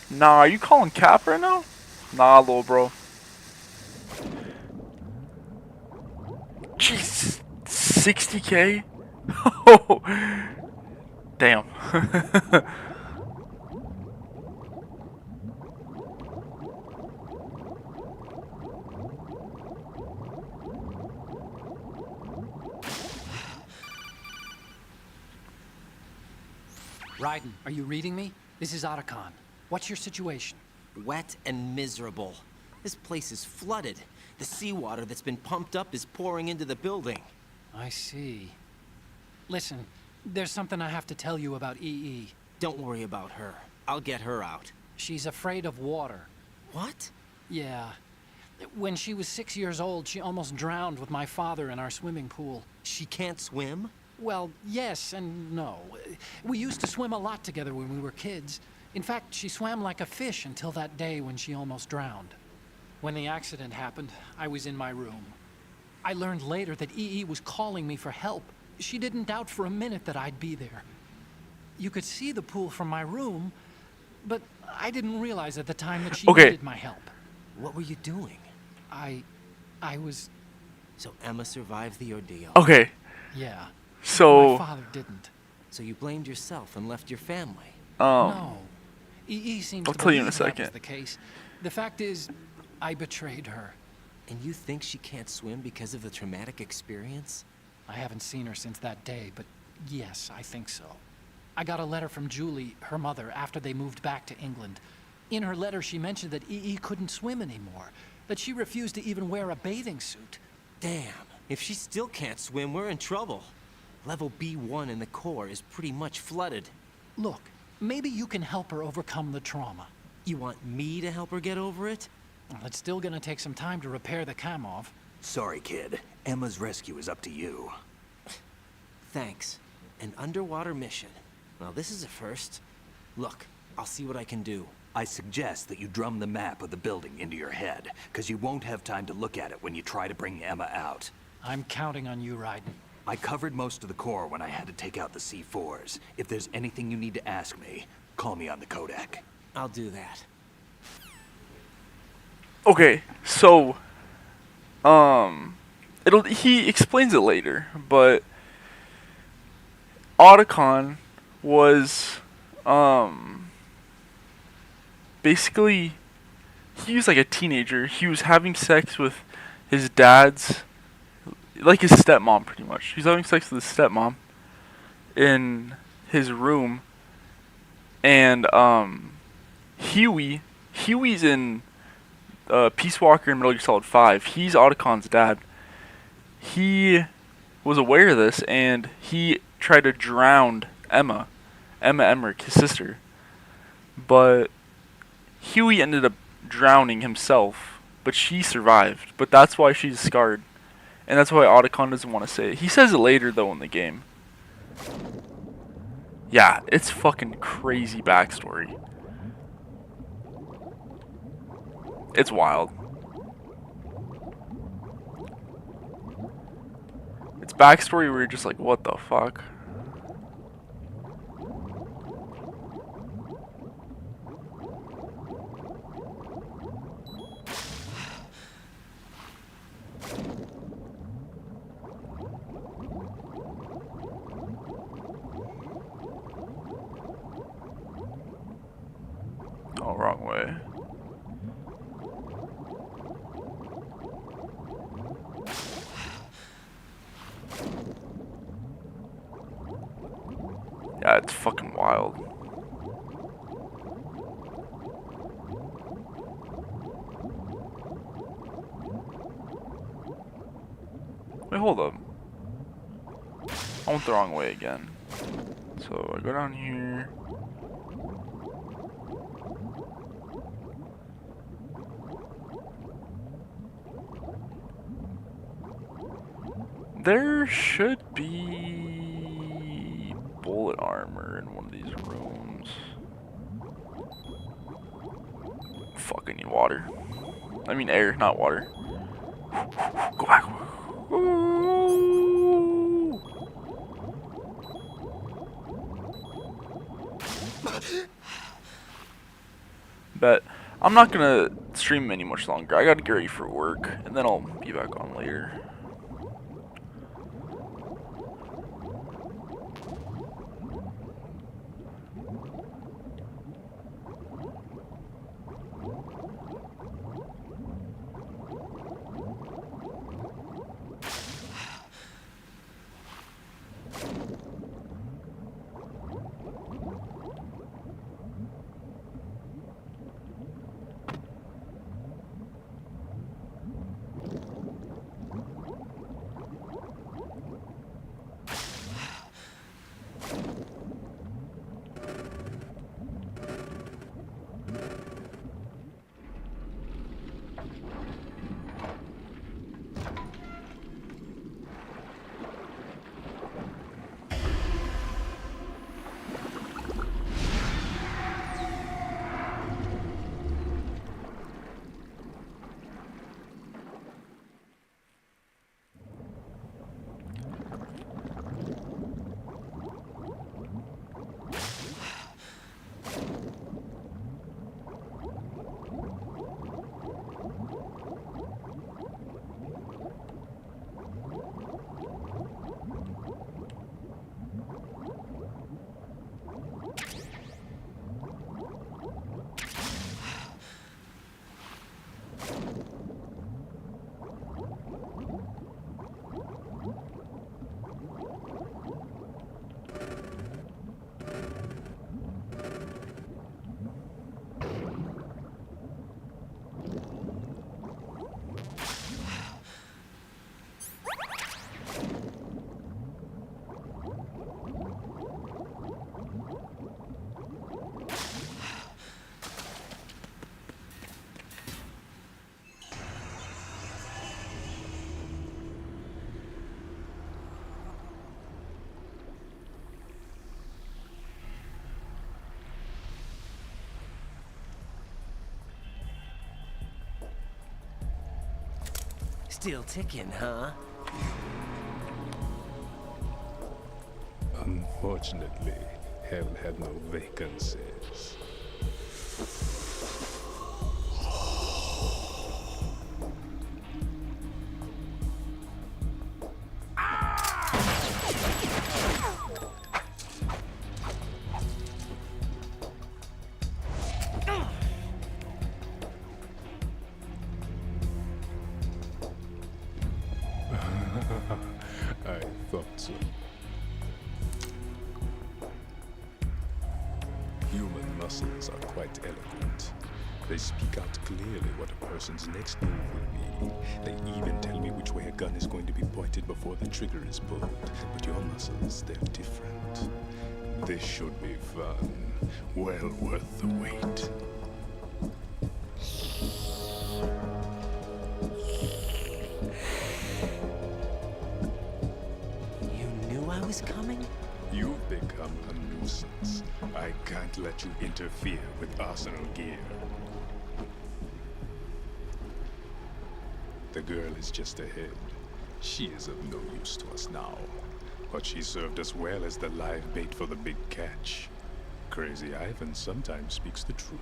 Nah, are you calling cap right now? Nah, lol, bro. Jeez. 60K? Oh, damn. Raiden, are you reading me? This is Otacon. What's your situation? Wet and miserable. This place is flooded. The seawater that's been pumped up is pouring into the building. I see. Listen, there's something I have to tell you about EE. Don't worry about her. I'll get her out. She's afraid of water. What? Yeah. When she was 6 years old, she almost drowned with my father in our swimming pool. She can't swim? Well, yes and no. We used to swim a lot together when we were kids. In fact, she swam like a fish until that day when she almost drowned. When the accident happened, I was in my room. I learned later that EE was calling me for help. She didn't doubt for a minute that I'd be there. You could see the pool from my room, but I didn't realize at the time that she needed my help. What were you doing? I was... So Emma survived the ordeal? Okay. Yeah. So... My father didn't. So you blamed yourself and left your family? No. EE seems I'll to tell you in a believe that second. was the case. The fact is, I betrayed her. And you think she can't swim because of the traumatic experience? I haven't seen her since that day, but Yes, I think so. I got a letter from Julie, her mother, after they moved back to England. In her letter, she mentioned that EE couldn't swim anymore, that she refused to even wear a bathing suit. Damn, if she still can't swim, we're in trouble. Level B1 in the core is pretty much flooded. Look, maybe you can help her overcome the trauma. You want me to help her get over it? Well, it's still gonna take some time to repair the Kamov. Sorry, kid. Emma's rescue is up to you. Thanks. An underwater mission. Well, this is a first. Look, I'll see what I can do. I suggest that you drum the map of the building into your head, because you won't have time to look at it when you try to bring Emma out. I'm counting on you, Raiden. I covered most of the core when I had to take out the C4s. If there's anything you need to ask me, call me on the codec. I'll do that. Okay, so he explains it later, but Otacon was basically, he was like a teenager. He was having sex with his dad's, like his stepmom pretty much. He's having sex with his stepmom in his room, and Huey's in Peace Walker and Metal Gear Solid 5. He's Otacon's dad. He was aware of this, and he tried to drown Emma Emmerich, his sister. But Huey ended up drowning himself, but she survived. But that's why she's scarred. And that's why Otacon doesn't want to say it. He says it later, though, in the game. Yeah, it's fucking crazy backstory. It's wild. It's backstory where you're just like, what the fuck? Oh, wrong way. Yeah, it's fucking wild. Wait, hold up. I went the wrong way again. So I go down here. There should be bullet armor in one of these rooms. Fuck, I need water. I mean air, not water. Go back. Ooh. But I'm not gonna stream any much longer. I gotta get ready for work, and then I'll be back on later. Still ticking, huh? Unfortunately, hell had no vacancies. I thought so. Human muscles are quite eloquent. They speak out clearly what a person's next move will be. They even tell me which way a gun is going to be pointed before the trigger is pulled. But your muscles, they're different. This should be fun. Well worth the wait. I was coming? You've become a nuisance. I can't let you interfere with Arsenal gear. The girl is just ahead. She is of no use to us now. But she served us well as the live bait for the big catch. Crazy Ivan sometimes speaks the truth.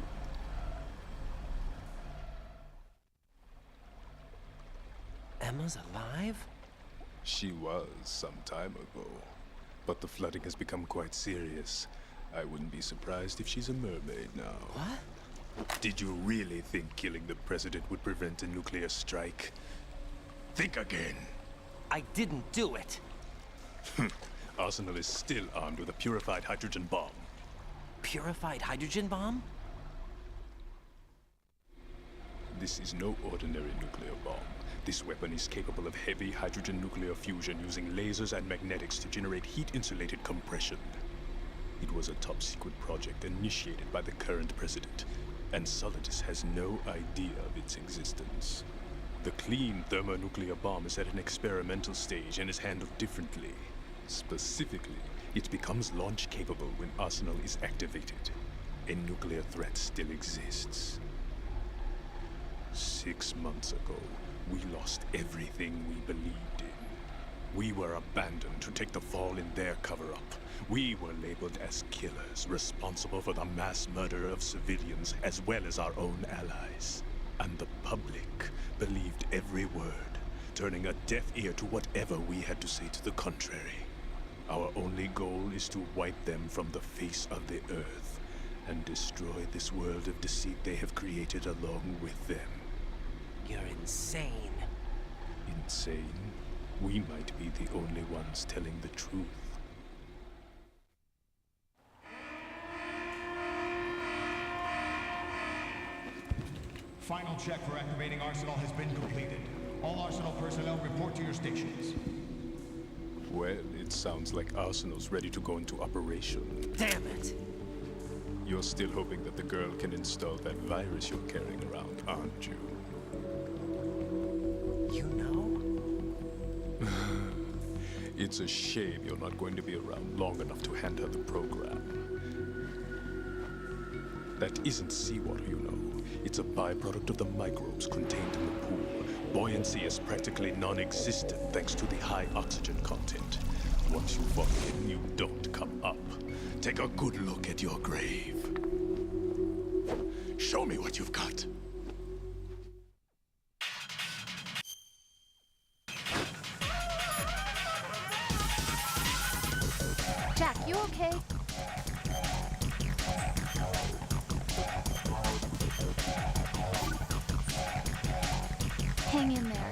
Emma's alive? She was some time ago. But the flooding has become quite serious. I wouldn't be surprised if she's a mermaid now. What? Did you really think killing the president would prevent a nuclear strike? Think again. I didn't do it. Arsenal is still armed with a purified hydrogen bomb. Purified hydrogen bomb? This is no ordinary nuclear bomb. This weapon is capable of heavy hydrogen nuclear fusion using lasers and magnetics to generate heat-insulated compression. It was a top-secret project initiated by the current president, and Solidus has no idea of its existence. The clean thermonuclear bomb is at an experimental stage and is handled differently. Specifically, it becomes launch-capable when Arsenal is activated. A nuclear threat still exists. 6 months ago, we lost everything we believed in. We were abandoned to take the fall in their cover-up. We were labeled as killers, responsible for the mass murder of civilians as well as our own allies. And the public believed every word, turning a deaf ear to whatever we had to say to the contrary. Our only goal is to wipe them from the face of the earth and destroy this world of deceit they have created along with them. You're insane. Insane? We might be the only ones telling the truth. Final check for activating Arsenal has been completed. All Arsenal personnel report to your stations. Well, it sounds like Arsenal's ready to go into operation. Damn it! You're still hoping that the girl can install that virus you're carrying around, aren't you? You know? It's a shame you're not going to be around long enough to hand her the program. That isn't seawater, you know. It's a byproduct of the microbes contained in the pool. Buoyancy is practically non-existent thanks to the high oxygen content. Once you fall in, you don't come up. Take a good look at your grave. Show me what you've got. Jack, you okay? Hang in there.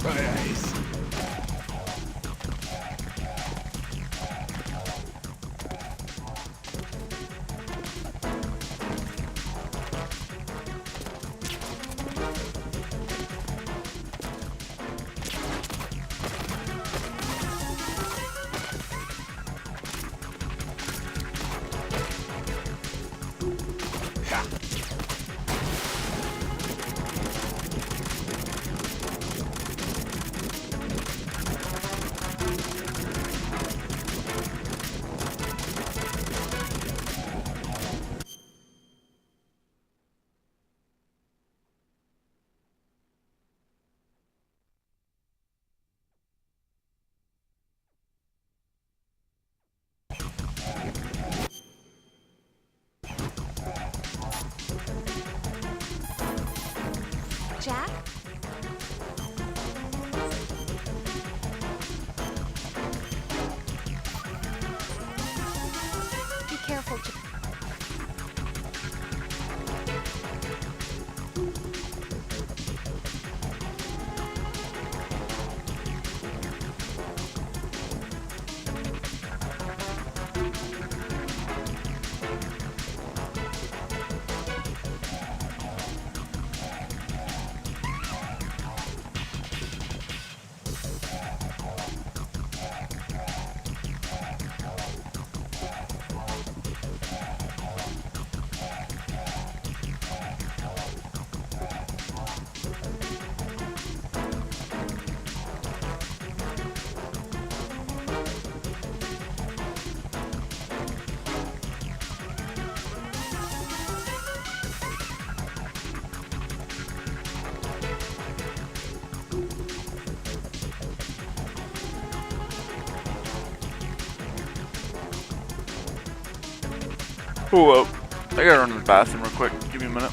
Surprise! Jack? Be careful, Jack. Whoa, I gotta run to the bathroom real quick. Give me a minute.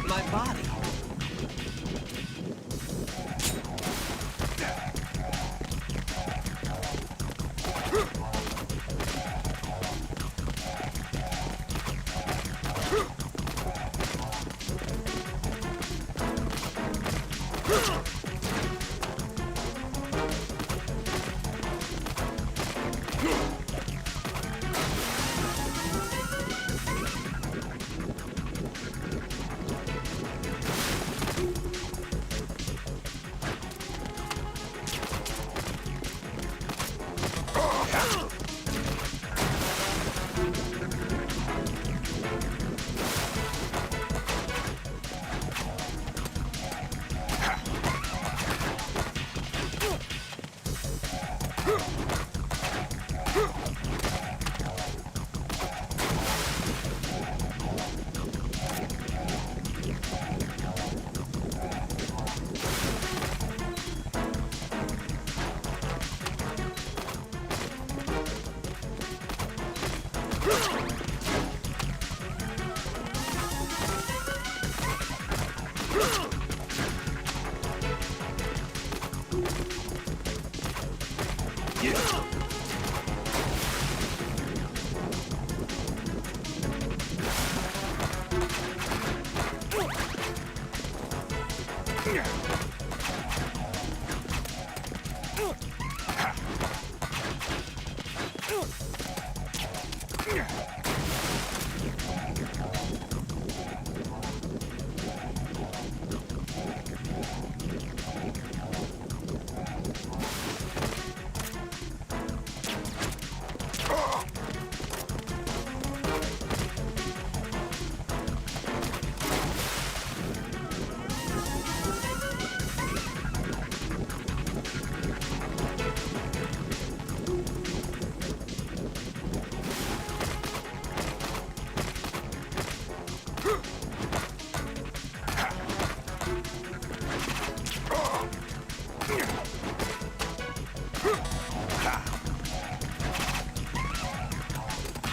My body.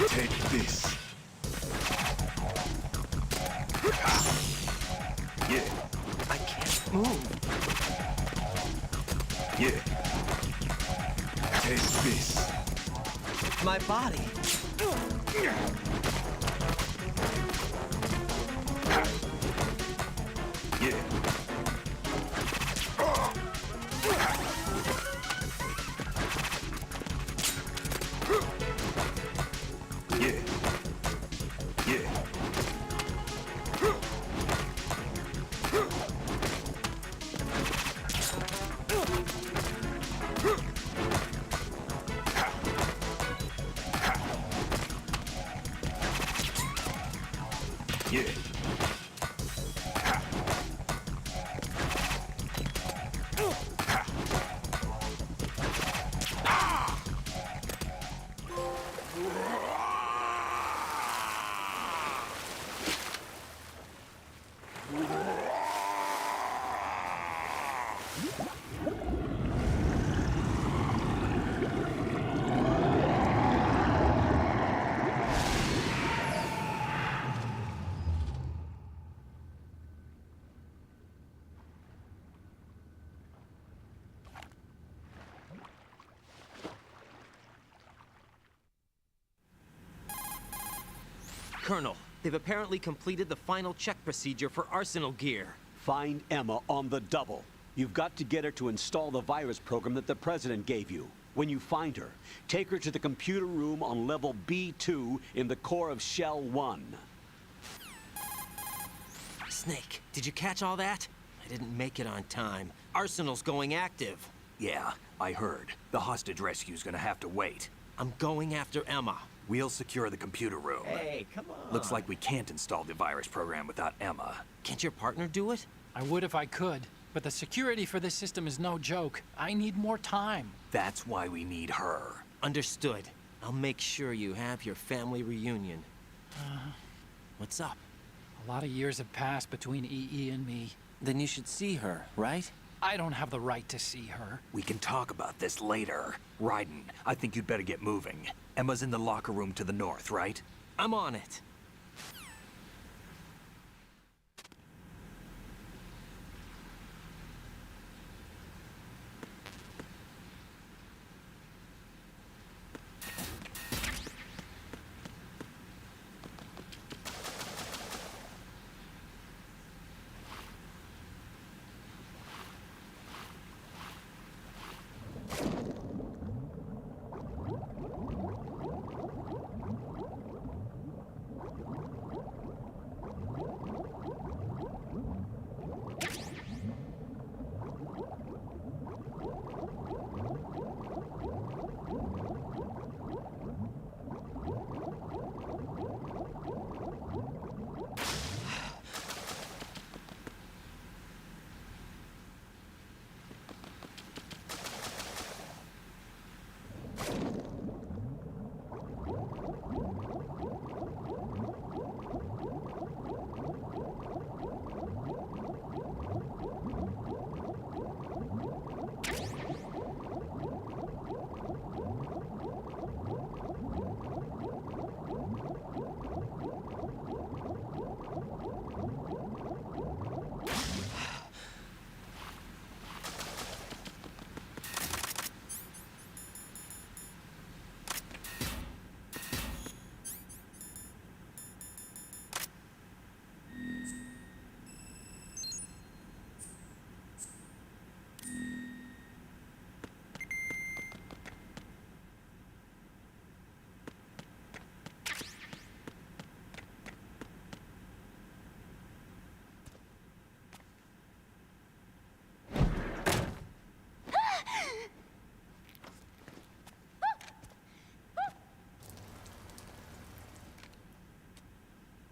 Take this. Yeah. I can't move. Yeah. Take this. My body. Yeah. Colonel, they've apparently completed the final check procedure for arsenal gear. Find Emma on the double. You've got to get her to install the virus program that the President gave you. When you find her, take her to the computer room on level B2 in the core of Shell 1. Snake, did you catch all that? I didn't make it on time. Arsenal's going active. Yeah, I heard. The hostage rescue's gonna have to wait. I'm going after Emma. We'll secure the computer room. Hey, come on. Looks like we can't install the virus program without Emma. Can't your partner do it? I would if I could, but the security for this system is no joke. I need more time. That's why we need her. Understood. I'll make sure you have your family reunion. What's up? A lot of years have passed between EE and me. Then you should see her, right? I don't have the right to see her. We can talk about this later. Raiden, I think you'd better get moving. Emma's in the locker room to the north, right? I'm on it.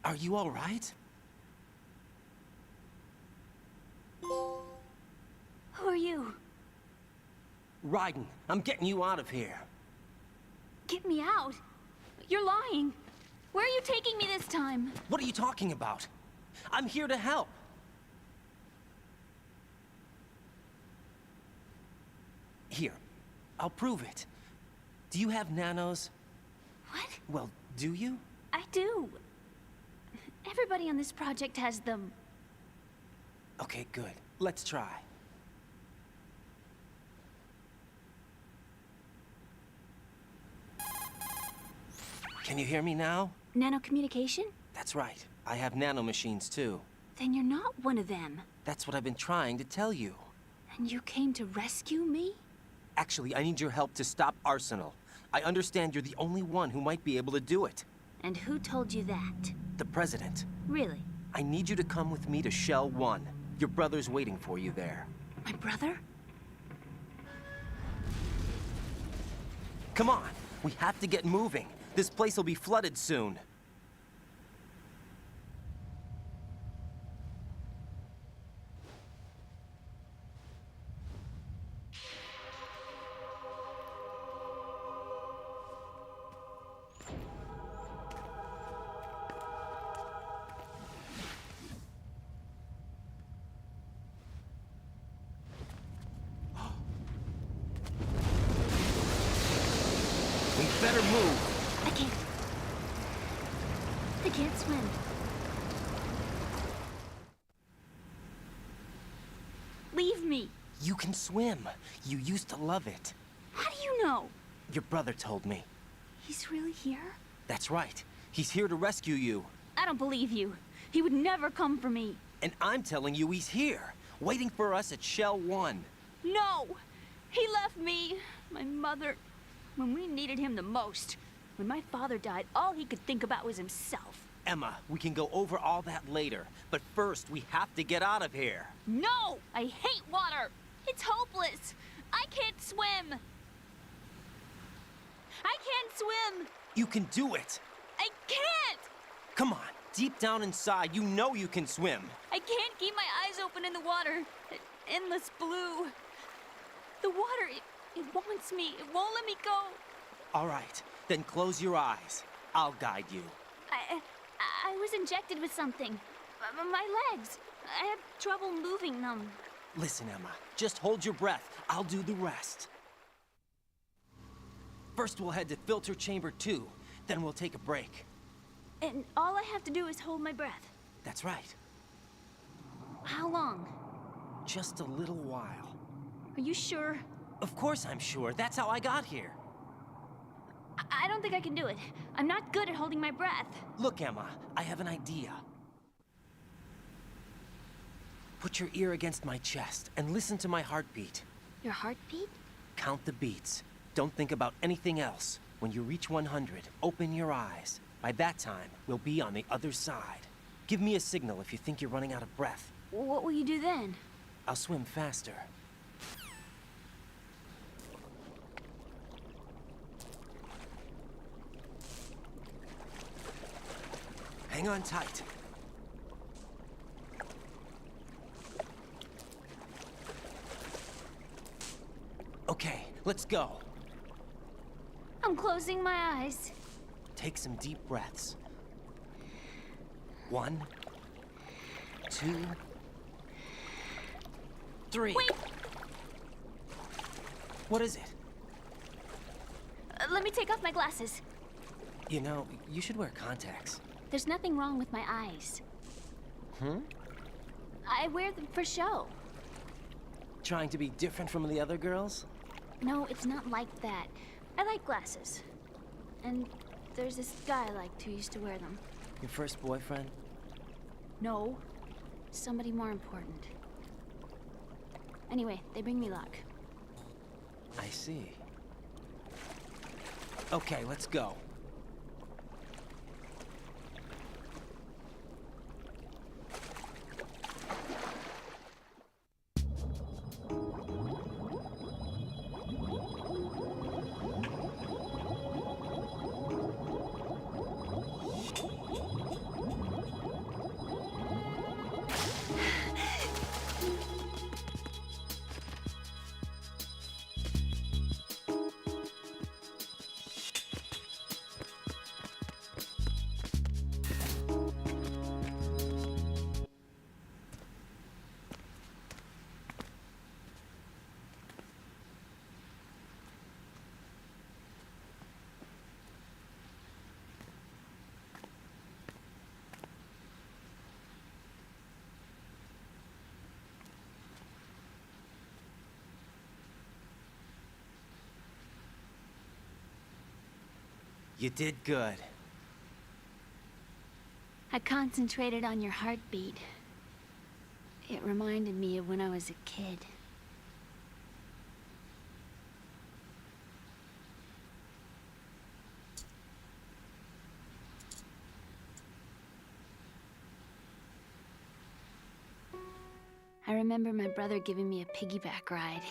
Are you all right? Who are you? Raiden, I'm getting you out of here. Get me out. You're lying. Where are you taking me this time? What are you talking about? I'm here to help. Here, I'll prove it. Do you have nanos? What? Well, do you? I do. Everybody on this project has them. Okay, good. Let's try. Can you hear me now? Nanocommunication? That's right. I have nanomachines too. Then you're not one of them. That's what I've been trying to tell you. And you came to rescue me? Actually, I need your help to stop Arsenal. I understand you're the only one who might be able to do it. And who told you that? The President. Really? I need you to come with me to Shell 1. Your brother's waiting for you there. My brother? Come on! We have to get moving. This place will be flooded soon. We better move. I can't. I can't swim. Leave me. You can swim. You used to love it. How do you know? Your brother told me. He's really here? That's right. He's here to rescue you. I don't believe you. He would never come for me. And I'm telling you he's here, waiting for us at Shell 1. No! He left me, my mother, when we needed him the most. When my father died, all he could think about was himself. Emma, we can go over all that later, but first we have to get out of here. No! I hate water! It's hopeless! I can't swim! I can't swim! You can do it! I can't! Come on, deep down inside, you know you can swim. I can't keep my eyes open in the water. Endless blue. The water, it wants me. It won't let me go. All right, then close your eyes. I'll guide you. I was injected with something. My legs. I have trouble moving them. Listen, Emma, just hold your breath. I'll do the rest. First, we'll head to filter chamber 2. Then we'll take a break. And all I have to do is hold my breath. That's right. How long? Just a little while. Are you sure? Of course I'm sure. That's how I got here. I don't think I can do it. I'm not good at holding my breath. Look, Emma, I have an idea. Put your ear against my chest and listen to my heartbeat. Your heartbeat? Count the beats. Don't think about anything else. When you reach 100, open your eyes. By that time, we'll be on the other side. Give me a signal if you think you're running out of breath. What will you do then? I'll swim faster. Hang on tight. Okay, let's go. I'm closing my eyes. Take some deep breaths. 1, 2, 3. Wait! What is it? Let me take off my glasses. You know, you should wear contacts. There's nothing wrong with my eyes. I wear them for show. Trying to be different from the other girls? No, it's not like that. I like glasses. And there's this guy I liked who used to wear them. Your first boyfriend? No. Somebody more important. Anyway, they bring me luck. I see. Okay, let's go. You did good. I concentrated on your heartbeat. It reminded me of when I was a kid. I remember my brother giving me a piggyback ride.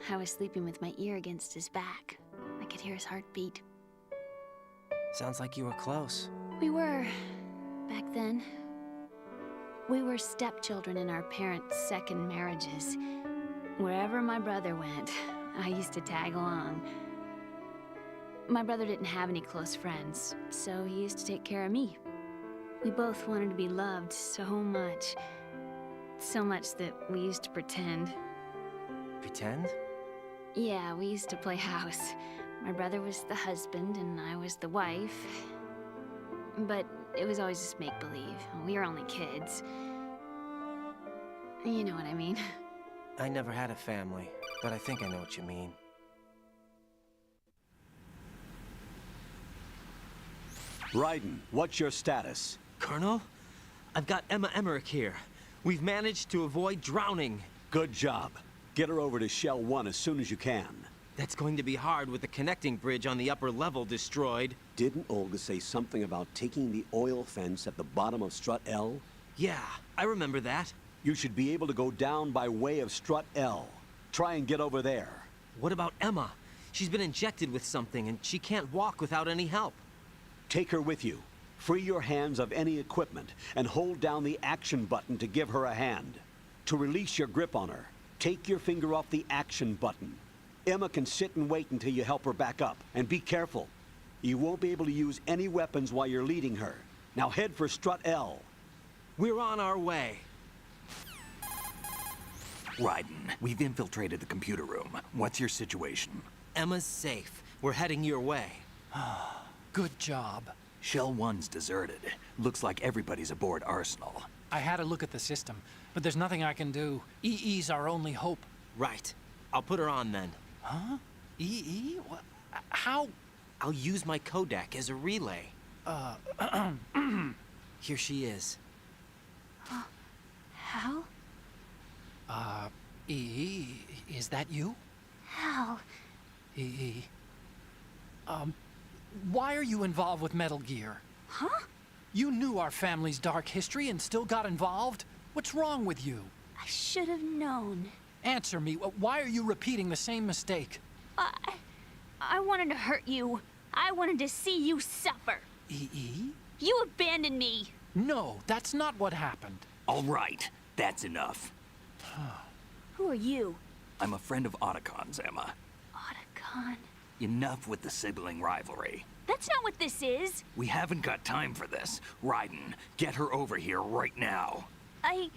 I was sleeping with my ear against his back. I could hear his heartbeat. Sounds like you were close. We were, back then. We were stepchildren in our parents' second marriages. Wherever my brother went, I used to tag along. My brother didn't have any close friends, so he used to take care of me. We both wanted to be loved so much. So much that we used to pretend. Pretend? Yeah, we used to play house. My brother was the husband and I was the wife. But it was always just make-believe. We were only kids. You know what I mean. I never had a family, but I think I know what you mean. Raiden, what's your status? Colonel? I've got Emma Emmerich here. We've managed to avoid drowning. Good job. Get her over to Shell 1 as soon as you can. That's going to be hard with the connecting bridge on the upper level destroyed. Didn't Olga say something about taking the oil fence at the bottom of Strut L? Yeah, I remember that. You should be able to go down by way of Strut L. Try and get over there. What about Emma? She's been injected with something and she can't walk without any help. Take her with you. Free your hands of any equipment and hold down the action button to give her a hand. To release your grip on her, take your finger off the action button. Emma can sit and wait until you help her back up. And be careful. You won't be able to use any weapons while you're leading her. Now head for Strut L. We're on our way. Raiden, we've infiltrated the computer room. What's your situation? Emma's safe. We're heading your way. Good job. Shell 1's deserted. Looks like everybody's aboard Arsenal. I had a look at the system, but there's nothing I can do. EE's our only hope. Right. I'll put her on then. Huh? EE? What? How? I'll use my Kodak as a relay. Here she is. Hal? EE, is that you? Hal. EE. Why are you involved with Metal Gear? Huh? You knew our family's dark history and still got involved? What's wrong with you? I should have known. Answer me. Why are you repeating the same mistake? I wanted to hurt you. I wanted to see you suffer. EE? You abandoned me. No, that's not what happened. All right, that's enough. Who are you? I'm a friend of Otacon's, Emma. Otacon? Enough with the sibling rivalry. That's not what this is. We haven't got time for this. Raiden, get her over here right now. I...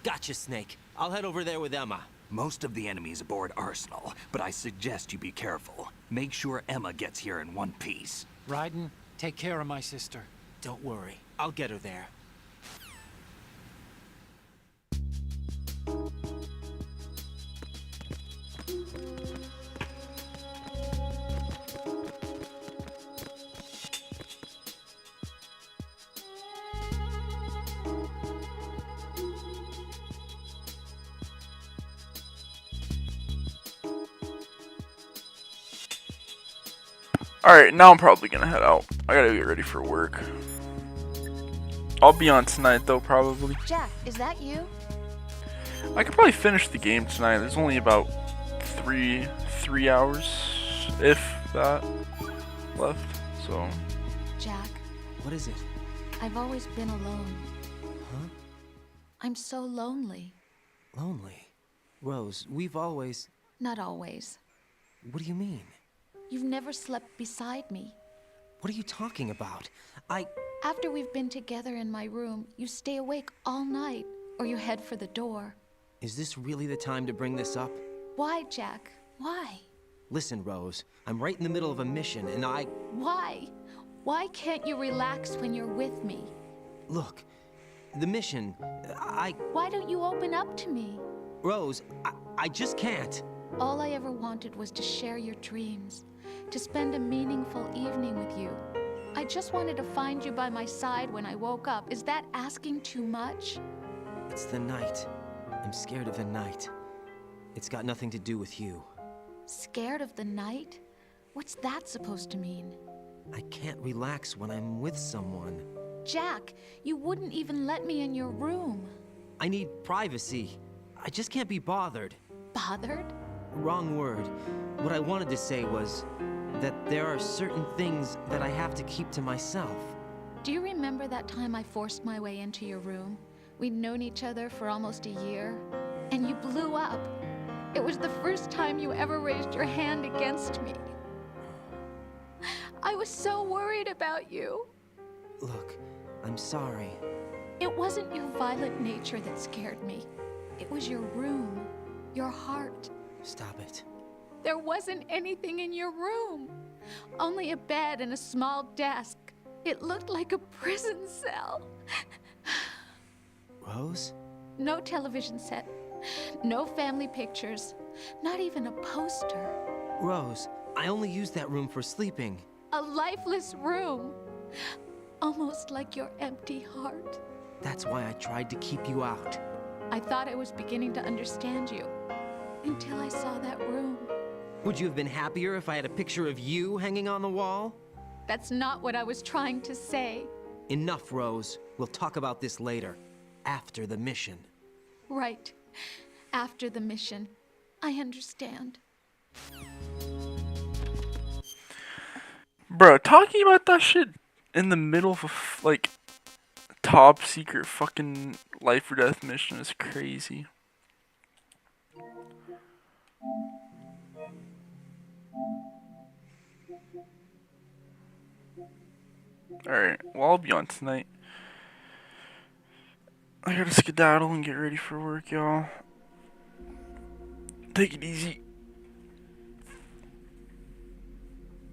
Gotcha, Snake. I'll head over there with Emma. Most of the enemy's aboard Arsenal, but I suggest you be careful. Make sure Emma gets here in one piece. Raiden, take care of my sister. Don't worry. I'll get her there. Alright, now I'm probably gonna head out. I gotta get ready for work. I'll be on tonight though, probably. Jack, is that you? I could probably finish the game tonight. There's only about three hours, if that, left, so. Jack. What is it? I've always been alone. Huh? I'm so lonely. Lonely? Rose, we've always... Not always. What do you mean? You've never slept beside me. What are you talking about? After we've been together in my room, you stay awake all night, or you head for the door. Is this really the time to bring this up? Why, Jack? Why? Listen, Rose, I'm right in the middle of a mission, and Why? Why can't you relax when you're with me? Look, the mission, Why don't you open up to me? Rose, I just can't. All I ever wanted was to share your dreams, to spend a meaningful evening with you. I just wanted to find you by my side when I woke up. Is that asking too much? It's the night. I'm scared of the night. It's got nothing to do with you. Scared of the night? What's that supposed to mean? I can't relax when I'm with someone. Jack, you wouldn't even let me in your room. I need privacy. I just can't be bothered. Bothered? Wrong word. What I wanted to say was that there are certain things that I have to keep to myself. Do you remember that time I forced my way into your room? We'd known each other for almost a year, and you blew up. It was the first time you ever raised your hand against me. I was so worried about you. Look, I'm sorry. It wasn't your violent nature that scared me. It was your room, your heart. Stop it. There wasn't anything in your room. Only a bed and a small desk. It looked like a prison cell. Rose? No television set. No family pictures. Not even a poster. Rose, I only use that room for sleeping. A lifeless room. Almost like your empty heart. That's why I tried to keep you out. I thought I was beginning to understand you. Until I saw that room. Would you have been happier if I had a picture of you hanging on the wall? That's not what I was trying to say. Enough, Rose. We'll talk about this later. After the mission. Right. After the mission. I understand. Bro, talking about that shit in the middle of a, like, top secret fucking life or death mission is crazy. Alright, well, I'll be on tonight. I gotta skedaddle and get ready for work, y'all. Take it easy.